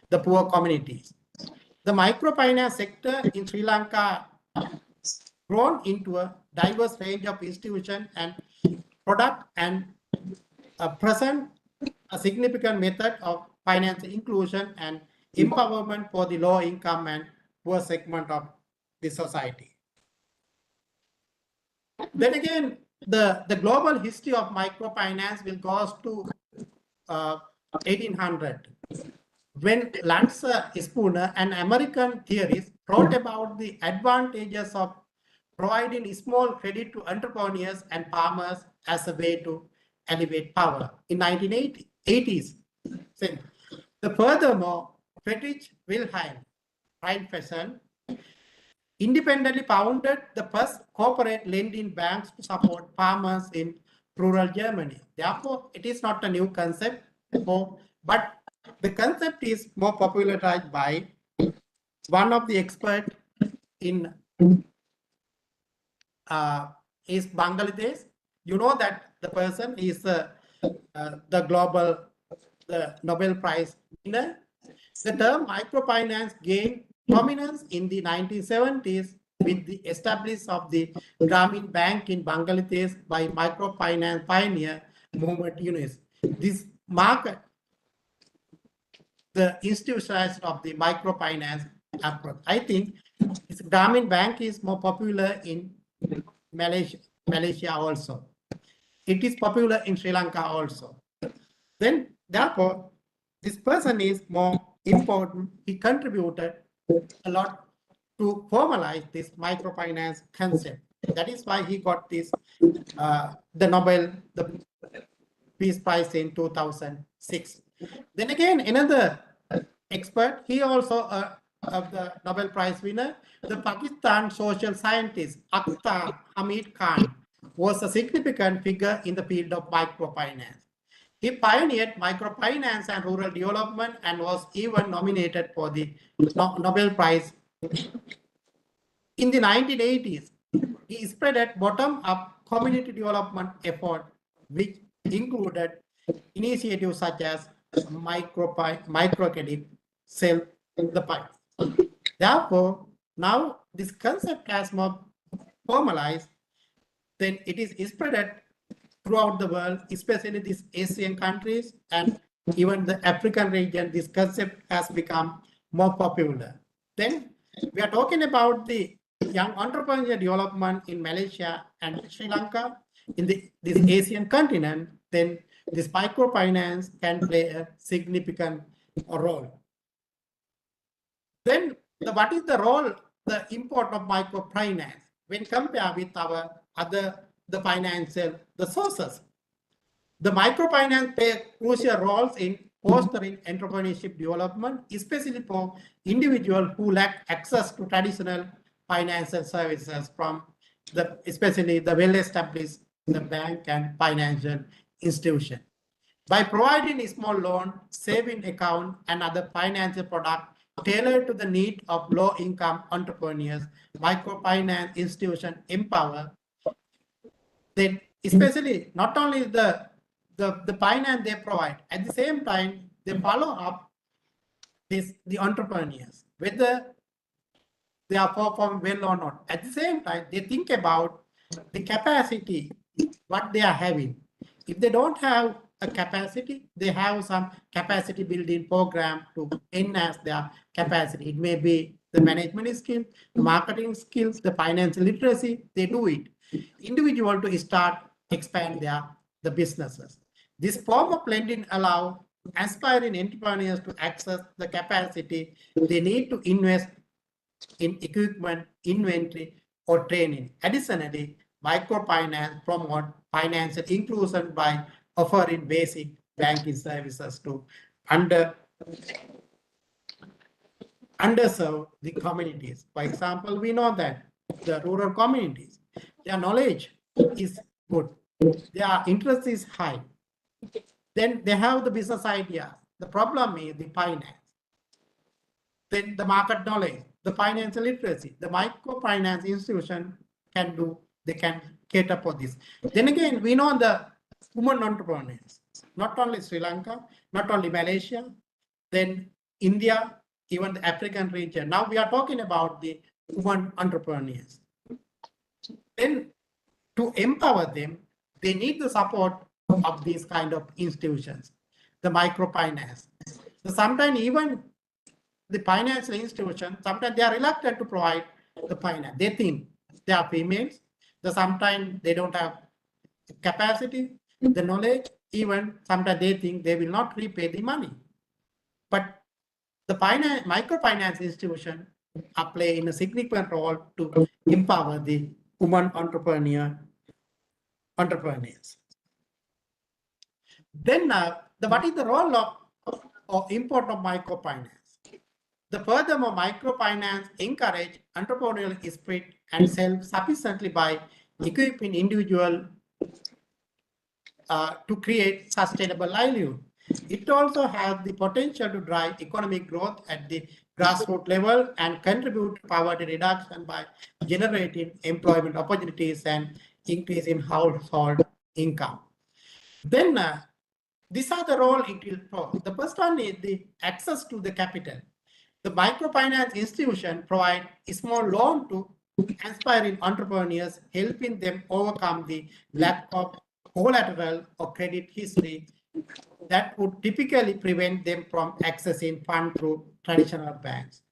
the poor communities. The microfinance sector in Sri Lanka grown into a diverse range of institutions and product, and present a significant method of financial inclusion and empowerment for the low income and poor segment of the society. Then again, the global history of microfinance will go to 1800, when Lance Spooner, an American theorist, wrote about the advantages of providing small credit to entrepreneurs and farmers as a way to elevate power. In 1980s, furthermore, Friedrich Wilhelm Raiffeisen independently founded the first corporate lending banks to support farmers in rural Germany. Therefore, it is not a new concept, but the concept is more popularized by one of the experts in is Bangladesh. You know that the person is the Nobel Prize winner. The term microfinance gained prominence in the 1970s with the establishment of the Grameen Bank in Bangladesh by microfinance pioneer Muhammad Yunus. This marked the institutionalization of the microfinance approach. I think Grameen Bank is more popular in Malaysia also. It is popular in Sri Lanka also. Then, therefore, this person is more important. He contributed a lot to formalize this microfinance concept. That is why he got this the Nobel Peace Prize in 2006. Then again, another expert, he also the Nobel Prize winner, the Pakistan social scientist Akhtar Hamid Khan, was a significant figure in the field of microfinance. He pioneered microfinance and rural development and was even nominated for the Nobel Prize. In the 1980s, he spread bottom-up community development effort, which included initiatives such as microcredit, self-the-pipe. Therefore, now this concept has more formalized, then it is spread throughout the world, especially these Asian countries and even the African region. This concept has become more popular. Then we are talking about the young entrepreneurial development in Malaysia and Sri Lanka, in this Asian continent. Then this microfinance can play a significant role. Then what is the role, the import of microfinance when compared with our other financial sources? The microfinance play crucial roles in fostering entrepreneurship development, especially for individuals who lack access to traditional financial services from especially the well-established bank and financial institution. by providing a small loan, saving account, and other financial products tailored to the need of low-income entrepreneurs, microfinance institutions empower. Then, especially not only the finance they provide, at the same time they follow up the entrepreneurs, whether they are performing well or not. At the same time, they think about the capacity, what they are having. If they don't have a capacity, they have some capacity building program to enhance their capacity. It may be the management skills, the marketing skills, the financial literacy, they do it. Individual to start expand the businesses. This form of lending allow aspiring entrepreneurs to access the capacity they need to invest in equipment, inventory, or training. Additionally, microfinance promote financial inclusion by offering basic banking services to underserved the communities. For example, we know that the rural communities, their knowledge is good, their interest is high. Then they have the business idea. The problem is the finance. Then the market knowledge, the financial literacy, the microfinance institution can do, they can cater for this. Then again, we know the women entrepreneurs, not only Sri Lanka, not only Malaysia, then India, even the African region. Now we are talking about the women entrepreneurs. Then to empower them, they need the support of these kind of institutions, the microfinance. So sometimes even the financial institution, sometimes they are reluctant to provide the finance. They think they are females. Sometimes they don't have capacity, the knowledge, even sometimes they think they will not repay the money. But the microfinance institution are playing a significant role to empower the women entrepreneurs. Then what is the role of import of microfinance? The furthermore, microfinance encourage entrepreneurial spirit and self-sufficiently by equipping individual to create sustainable livelihood. It also has the potential to drive economic growth at the grassroots level and contribute to poverty reduction by generating employment opportunities and increase in household income. Then these are the role it will play. The first one is the access to the capital. The microfinance institution provide a small loan to aspiring entrepreneurs, helping them overcome the lack of collateral or credit history that would typically prevent them from accessing funds through traditional banks.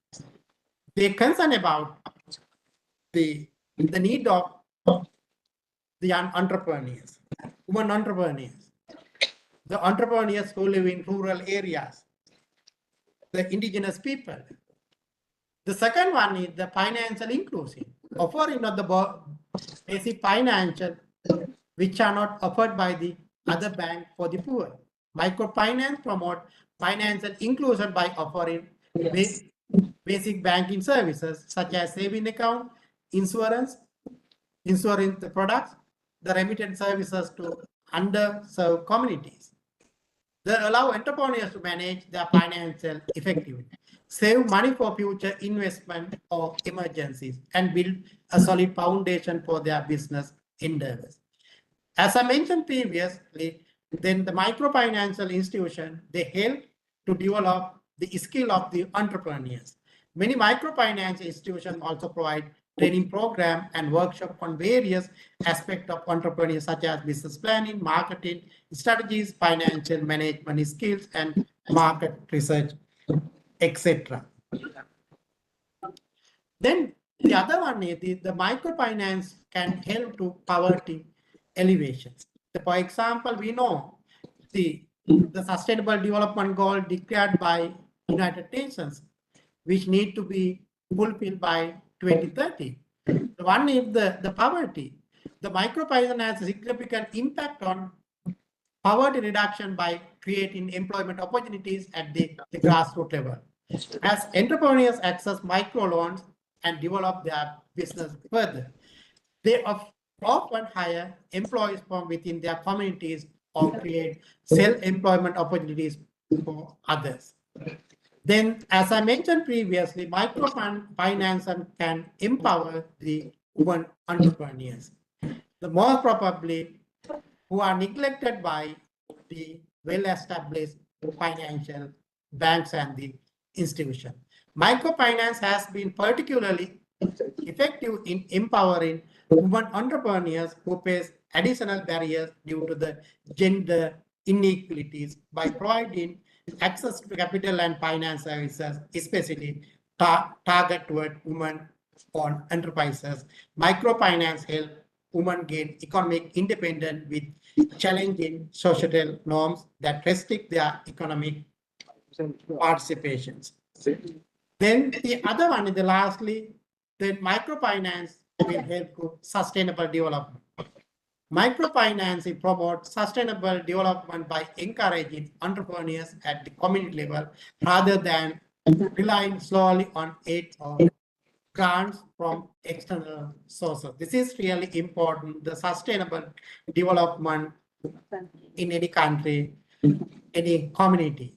They're concerned about the need of the young entrepreneurs, women entrepreneurs, the entrepreneurs who live in rural areas, the indigenous people. The second one is the financial inclusion, offering of the basic financial which are not offered by the other bank for the poor. Microfinance promote financial inclusion by offering basic banking services such as saving account, insurance products, the remittance services to underserved communities. They allow entrepreneurs to manage their financial effectively, save money for future investment or emergencies, and build a solid foundation for their business endeavors. As I mentioned previously, then the microfinancial institution, they help to develop the skill of the entrepreneurs. Many microfinance institutions also provide training program and workshop on various aspects of entrepreneurship, such as business planning, marketing, strategies, financial management skills, and market research, etc. Then the other one is the microfinance can help to poverty elevation. For example, we know the Sustainable Development Goal declared by United Nations, which need to be fulfilled by 2030. The one is the poverty. The microfinance has a significant impact on poverty reduction by creating employment opportunities at the grassroots level. As entrepreneurs access microloans and develop their business further, they often hire employees from within their communities or create self-employment opportunities for others. Then, as I mentioned previously, microfinance can empower the women entrepreneurs. The most probably who are neglected by the well-established financial banks and the institution. Microfinance has been particularly effective in empowering women entrepreneurs who face additional barriers due to the gender inequalities by providing access to capital and finance services, especially target toward women-owned enterprises. Microfinance help women gain economic independence with challenging societal norms that restrict their economic participations. Then the other one is lastly, that microfinance will help to sustainable development. Microfinance promotes sustainable development by encouraging entrepreneurs at the community level rather than relying solely on aid or grants from external sources. This is really important, the sustainable development in any country, any community.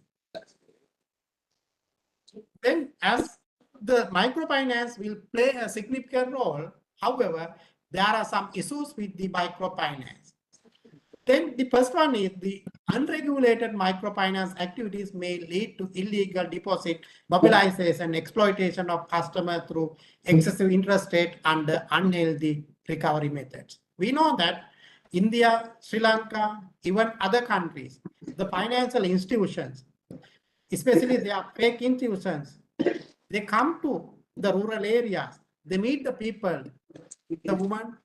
Then as the microfinance will play a significant role, however, there are some issues with the microfinance. Then the first one is the unregulated microfinance activities may lead to illegal deposit mobilization, exploitation of customers through excessive interest rate and unhealthy recovery methods. We know that India, Sri Lanka, even other countries, the financial institutions, especially they are fake institutions, they come to the rural areas, they meet the people, the woman,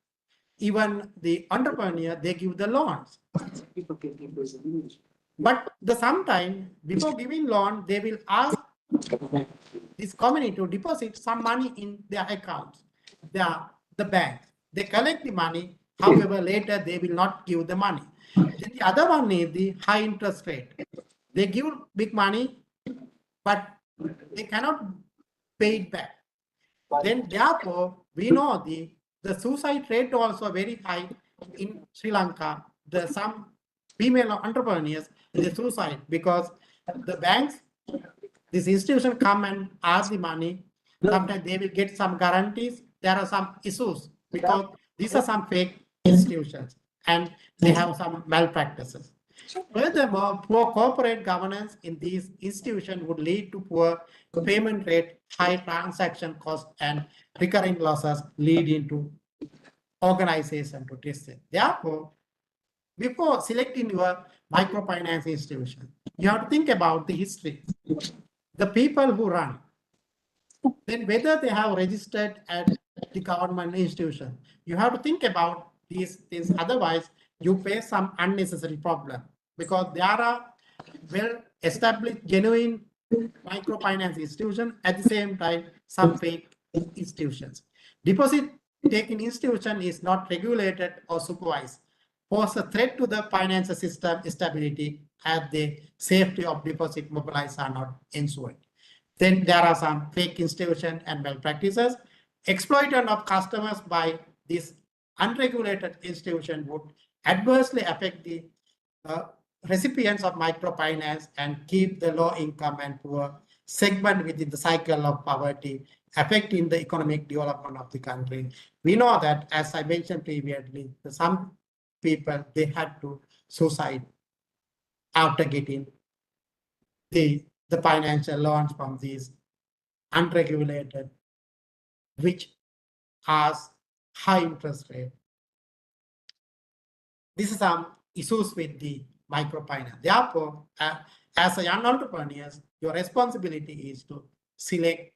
even the entrepreneur, they give the loans. But sometime before giving loan, they will ask this community to deposit some money in their accounts, the bank. They collect the money, however, later they will not give the money. Then the other one is the high interest rate. They give big money, but they cannot pay it back. Then therefore, we know the suicide rate also very high in Sri Lanka. Some female entrepreneurs, they suicide because the banks, this institution come and ask the money. Sometimes they will get some guarantees. There are some issues because these are some fake institutions and they have some malpractices. Furthermore, poor corporate governance in these institutions would lead to poor payment rate, high transaction cost, and recurring losses leading to organization to distress. Therefore, before selecting your microfinance institution, you have to think about the history, the people who run, then whether they have registered at the government institution. You have to think about these things. Otherwise, you face some unnecessary problem because there are well-established, genuine microfinance institutions at the same time, some fake institutions. Deposit-taking institution is not regulated or supervised, pose a threat to the financial system stability as the safety of deposit mobilized are not ensured. Then there are some fake institutions and malpractices. Exploitation of customers by this unregulated institution would adversely affect the recipients of microfinance and keep the low income and poor segment within the cycle of poverty, affecting the economic development of the country. We know that, as I mentioned previously, some people, they had to suicide after getting the financial loans from these unregulated, which has high interest rate. This is some issues with the microfinance. Therefore, as a young entrepreneur, your responsibility is to select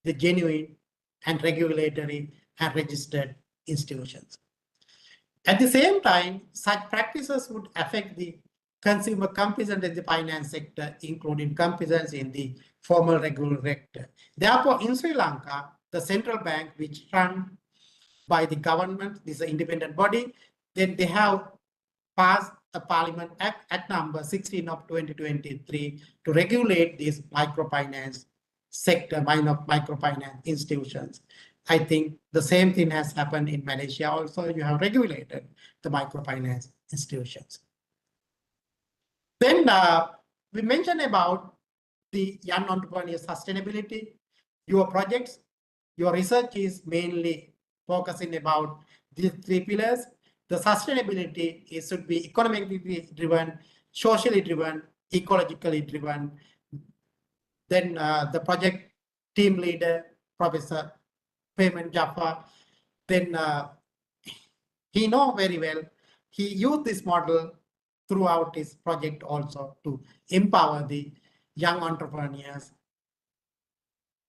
the genuine and regulatory and registered institutions. At the same time, such practices would affect the consumer competence in the finance sector, including competence in the formal regulatory sector. Therefore, in Sri Lanka, the central bank, which run by the government, this is an independent body, then they have passed a Parliament Act number 16 of 2023 to regulate this microfinance sector, microfinance institutions. I think the same thing has happened in Malaysia also. You have regulated the microfinance institutions. Then we mentioned about the young entrepreneur sustainability. Your projects, your research is mainly focusing about these three pillars. The sustainability should be economically driven, socially driven, ecologically driven. Then the project team leader, Professor Payman Jaffa, then he know very well. He used this model throughout his project also to empower the young entrepreneurs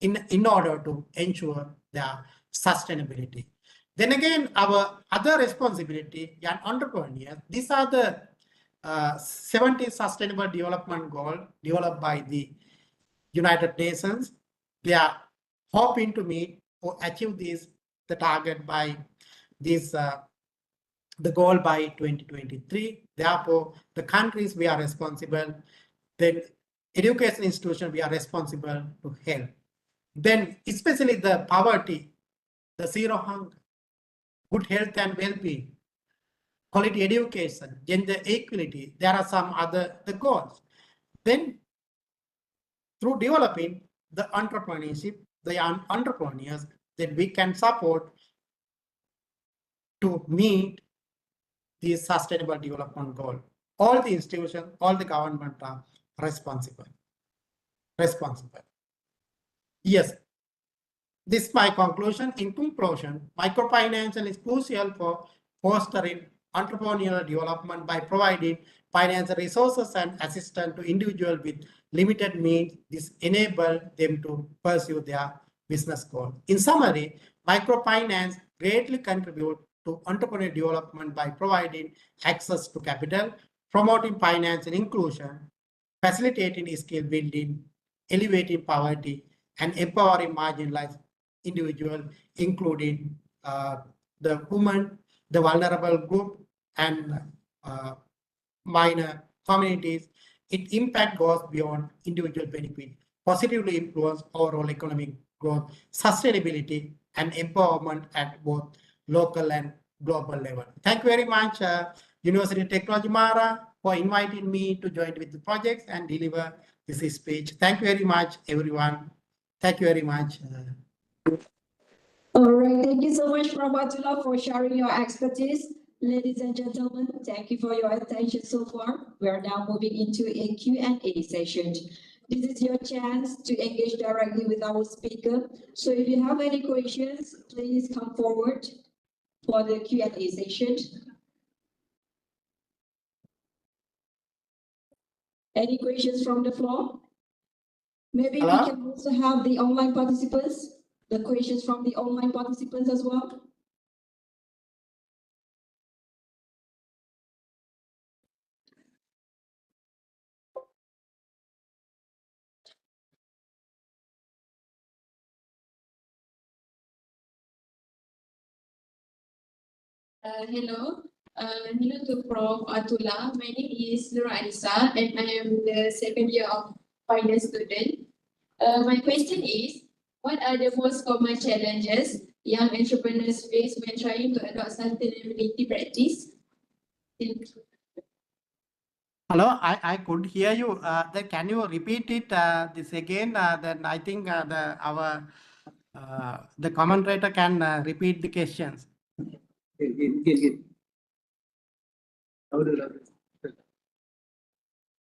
in order to ensure their sustainability. Then again, our other responsibility, young entrepreneurs, these are the 70 Sustainable Development Goals developed by the United Nations. They are hoping to meet or achieve the target by this the goal by 2023. Therefore, the countries we are responsible, then education institution we are responsible to help. Then especially the poverty, the zero hunger, good health and well-being, quality education, gender equality, there are some other the goals. Then through developing the entrepreneurship, the entrepreneurs, then we can support to meet the sustainable development goal. All the institutions, all the government are responsible. Yes, this is my conclusion. In conclusion, microfinance is crucial for fostering entrepreneurial development by providing financial resources and assistance to individuals with limited means. This enables them to pursue their business goals. In summary, microfinance greatly contribute to entrepreneurial development by providing access to capital, promoting financial inclusion, facilitating skill building, elevating poverty, and empowering marginalized individuals, including the women, the vulnerable group, and minor communities. Its impact goes beyond individual benefit, positively influence overall economic growth, sustainability, and empowerment at both local and global level. Thank you very much, University of Technology Mahara, for inviting me to join with the projects and deliver this speech. Thank you very much, everyone. Thank you very much. All right, thank you so much, Prof. Atullah, for sharing your expertise. Ladies and gentlemen, thank you for your attention so far. We are now moving into a Q&A session. This is your chance to engage directly with our speaker. So if you have any questions, please come forward for the Q&A session. Any questions from the floor? Maybe Hello? we can also have the online participants, the questions from the online participants as well. Hello. Hello to Prof. Atullah. My name is Nura Anissa and I am the second year of finance student. My question is, what are the most common challenges young entrepreneurs face when trying to adopt sustainability practice? Hello, I could hear you. Then can you repeat it this again? Then I think the commentator can repeat the questions.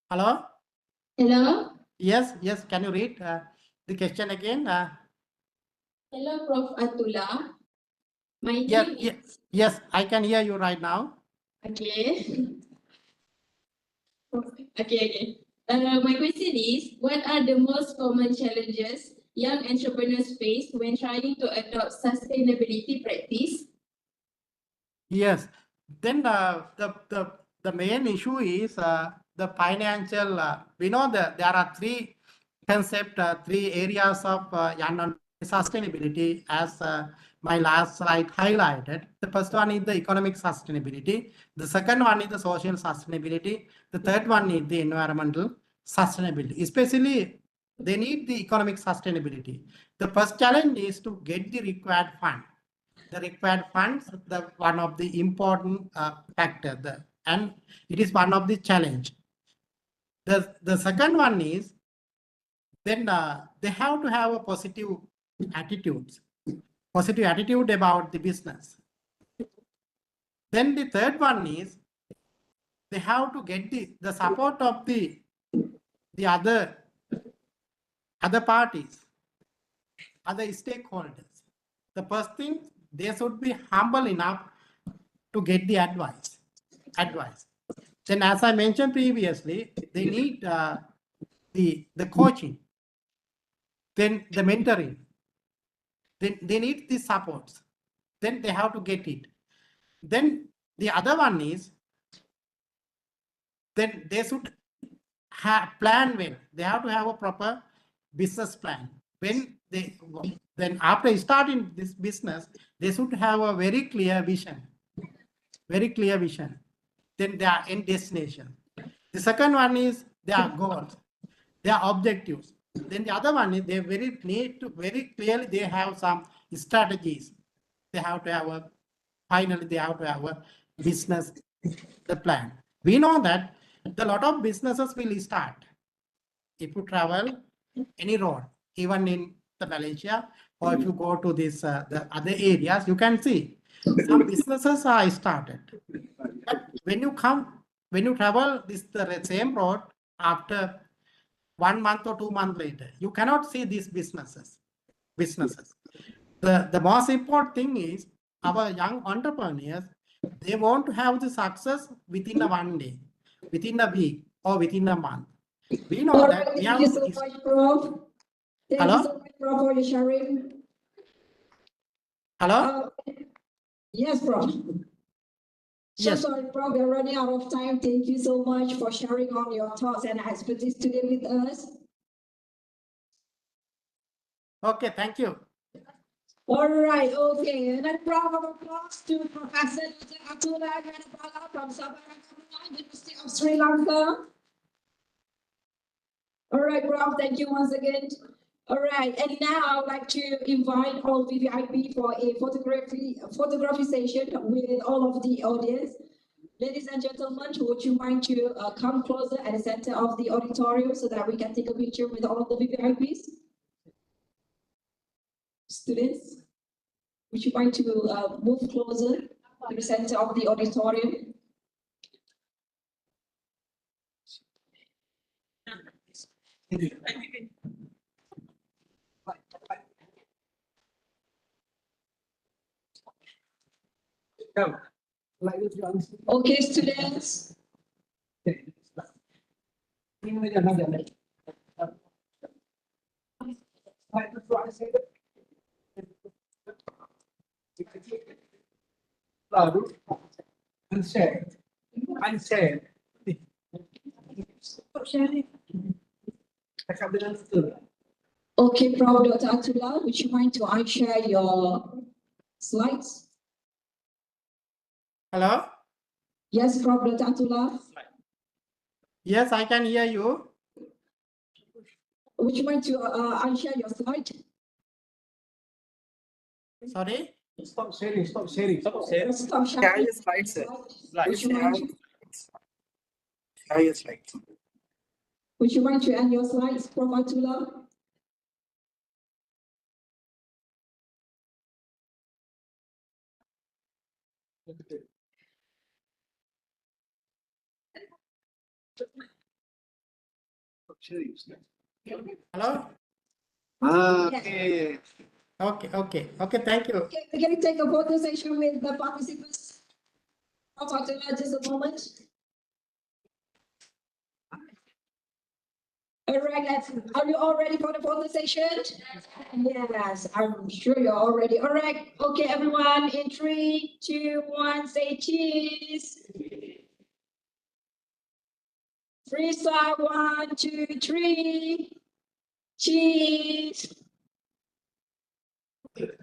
Hello? Hello. Yes, can you read the question again? Hello, Prof. Atullah. My Yes, name is yes, I can hear you right now. Okay. Okay. My question is, what are the most common challenges young entrepreneurs face when trying to adopt sustainability practice? Yes, then the main issue is the financial. We know that there are three concepts, three areas of young sustainability, as my last slide highlighted. The first one is the economic sustainability. The second one is the social sustainability. The third one is the environmental sustainability. Especially, they need the economic sustainability. The first challenge is to get the required fund. The required funds, the one of the important factor, and it is one of the challenge. The second one is then they have to have a positive attitude about the business. Then the third one is they have to get the support of the other parties, other stakeholders. The first thing, they should be humble enough to get the advice. Then, as I mentioned previously, they need the coaching, then the mentoring, then they need the supports, then they have to get it. Then the other one is, then they should have plan well. They have to have a proper business plan. Then after starting this business, they should have a very clear vision. Then their end destination. The second one is their goals, their objectives. Then the other one is they very clearly they have some strategies. They have to have a business plan. We know that a lot of businesses will start if you travel any road, even in the Malaysia, or if you go to this the other areas, you can see some businesses are started. But when you travel the same road after 1 month or 2 months later, you cannot see these businesses. The most important thing is our young entrepreneurs, they want to have the success within a 1 day, within a week, or within a month. We know that we have Thank you so much, Prof. Thank Hello? you so much, Prof, for your sharing. Hello? Yes, Prof. Yes. Sorry, Prof, we're running out of time. Thank you so much for sharing on your thoughts and expertise today with us. Okay, thank you. All right, okay. And then round of applause to Professor Atula Ganapala from Sabarakamulla, University of Sri Lanka. All right, Prof, thank you once again. All right, and now I would like to invite all VVIP for a photography session with all of the audience. Ladies and gentlemen, would you mind to come closer at the center of the auditorium so that we can take a picture with all of the VVIPs? Students, would you mind to move closer to the center of the auditorium? Okay, students. Unshare. Okay, Prof. Dr. Atula, would you mind to unshare your slides? Hello? Yes, Prof. Dr. Atula. Yes, I can hear you. Would you mind to unshare your slide? Sorry? Stop sharing. Stop sharing. Share your slides, sir. Would you mind? Share your slides. Would you mind to end your slides, Prof. Atula? Hello? Okay. Okay, thank you. Okay, we're going to take a photo session with the participants. Prof. Atula, just a moment. All right, are you all ready for the photo session? Yes, I'm sure you're all ready. All right, okay, everyone, in 3, 2, 1, say cheese. Freestyle, 1, 2, 3. Cheese.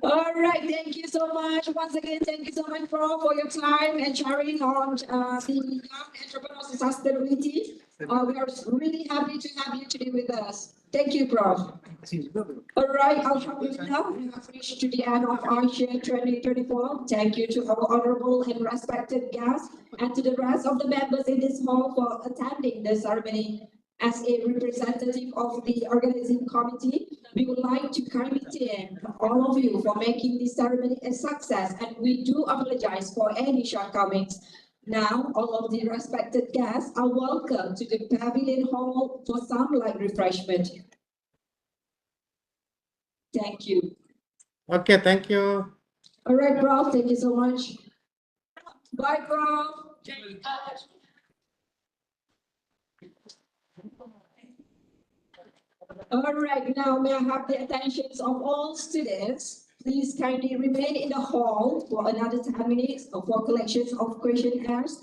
All right, thank you so much. Once again, thank you so much, Prof, for your time and sharing on the young entrepreneurs and sustainability. We are really happy to have you today with us. Thank you, Prof. All right, Alhamdulillah, we have reached to the end of our share 2024. Thank you to our honorable and respected guests and to the rest of the members in this hall for attending the ceremony. As a representative of the organizing committee, we would like to kindly thank all of you for making this ceremony a success, and we do apologize for any shortcomings. Now, all of the respected guests are welcome to the Pavilion Hall for some light refreshment. Thank you. Okay, thank you. All right, Prof, thank you so much. Bye, Prof. All right, now may I have the attentions of all students? Please kindly remain in the hall for another 10 minutes for collections of questionnaires.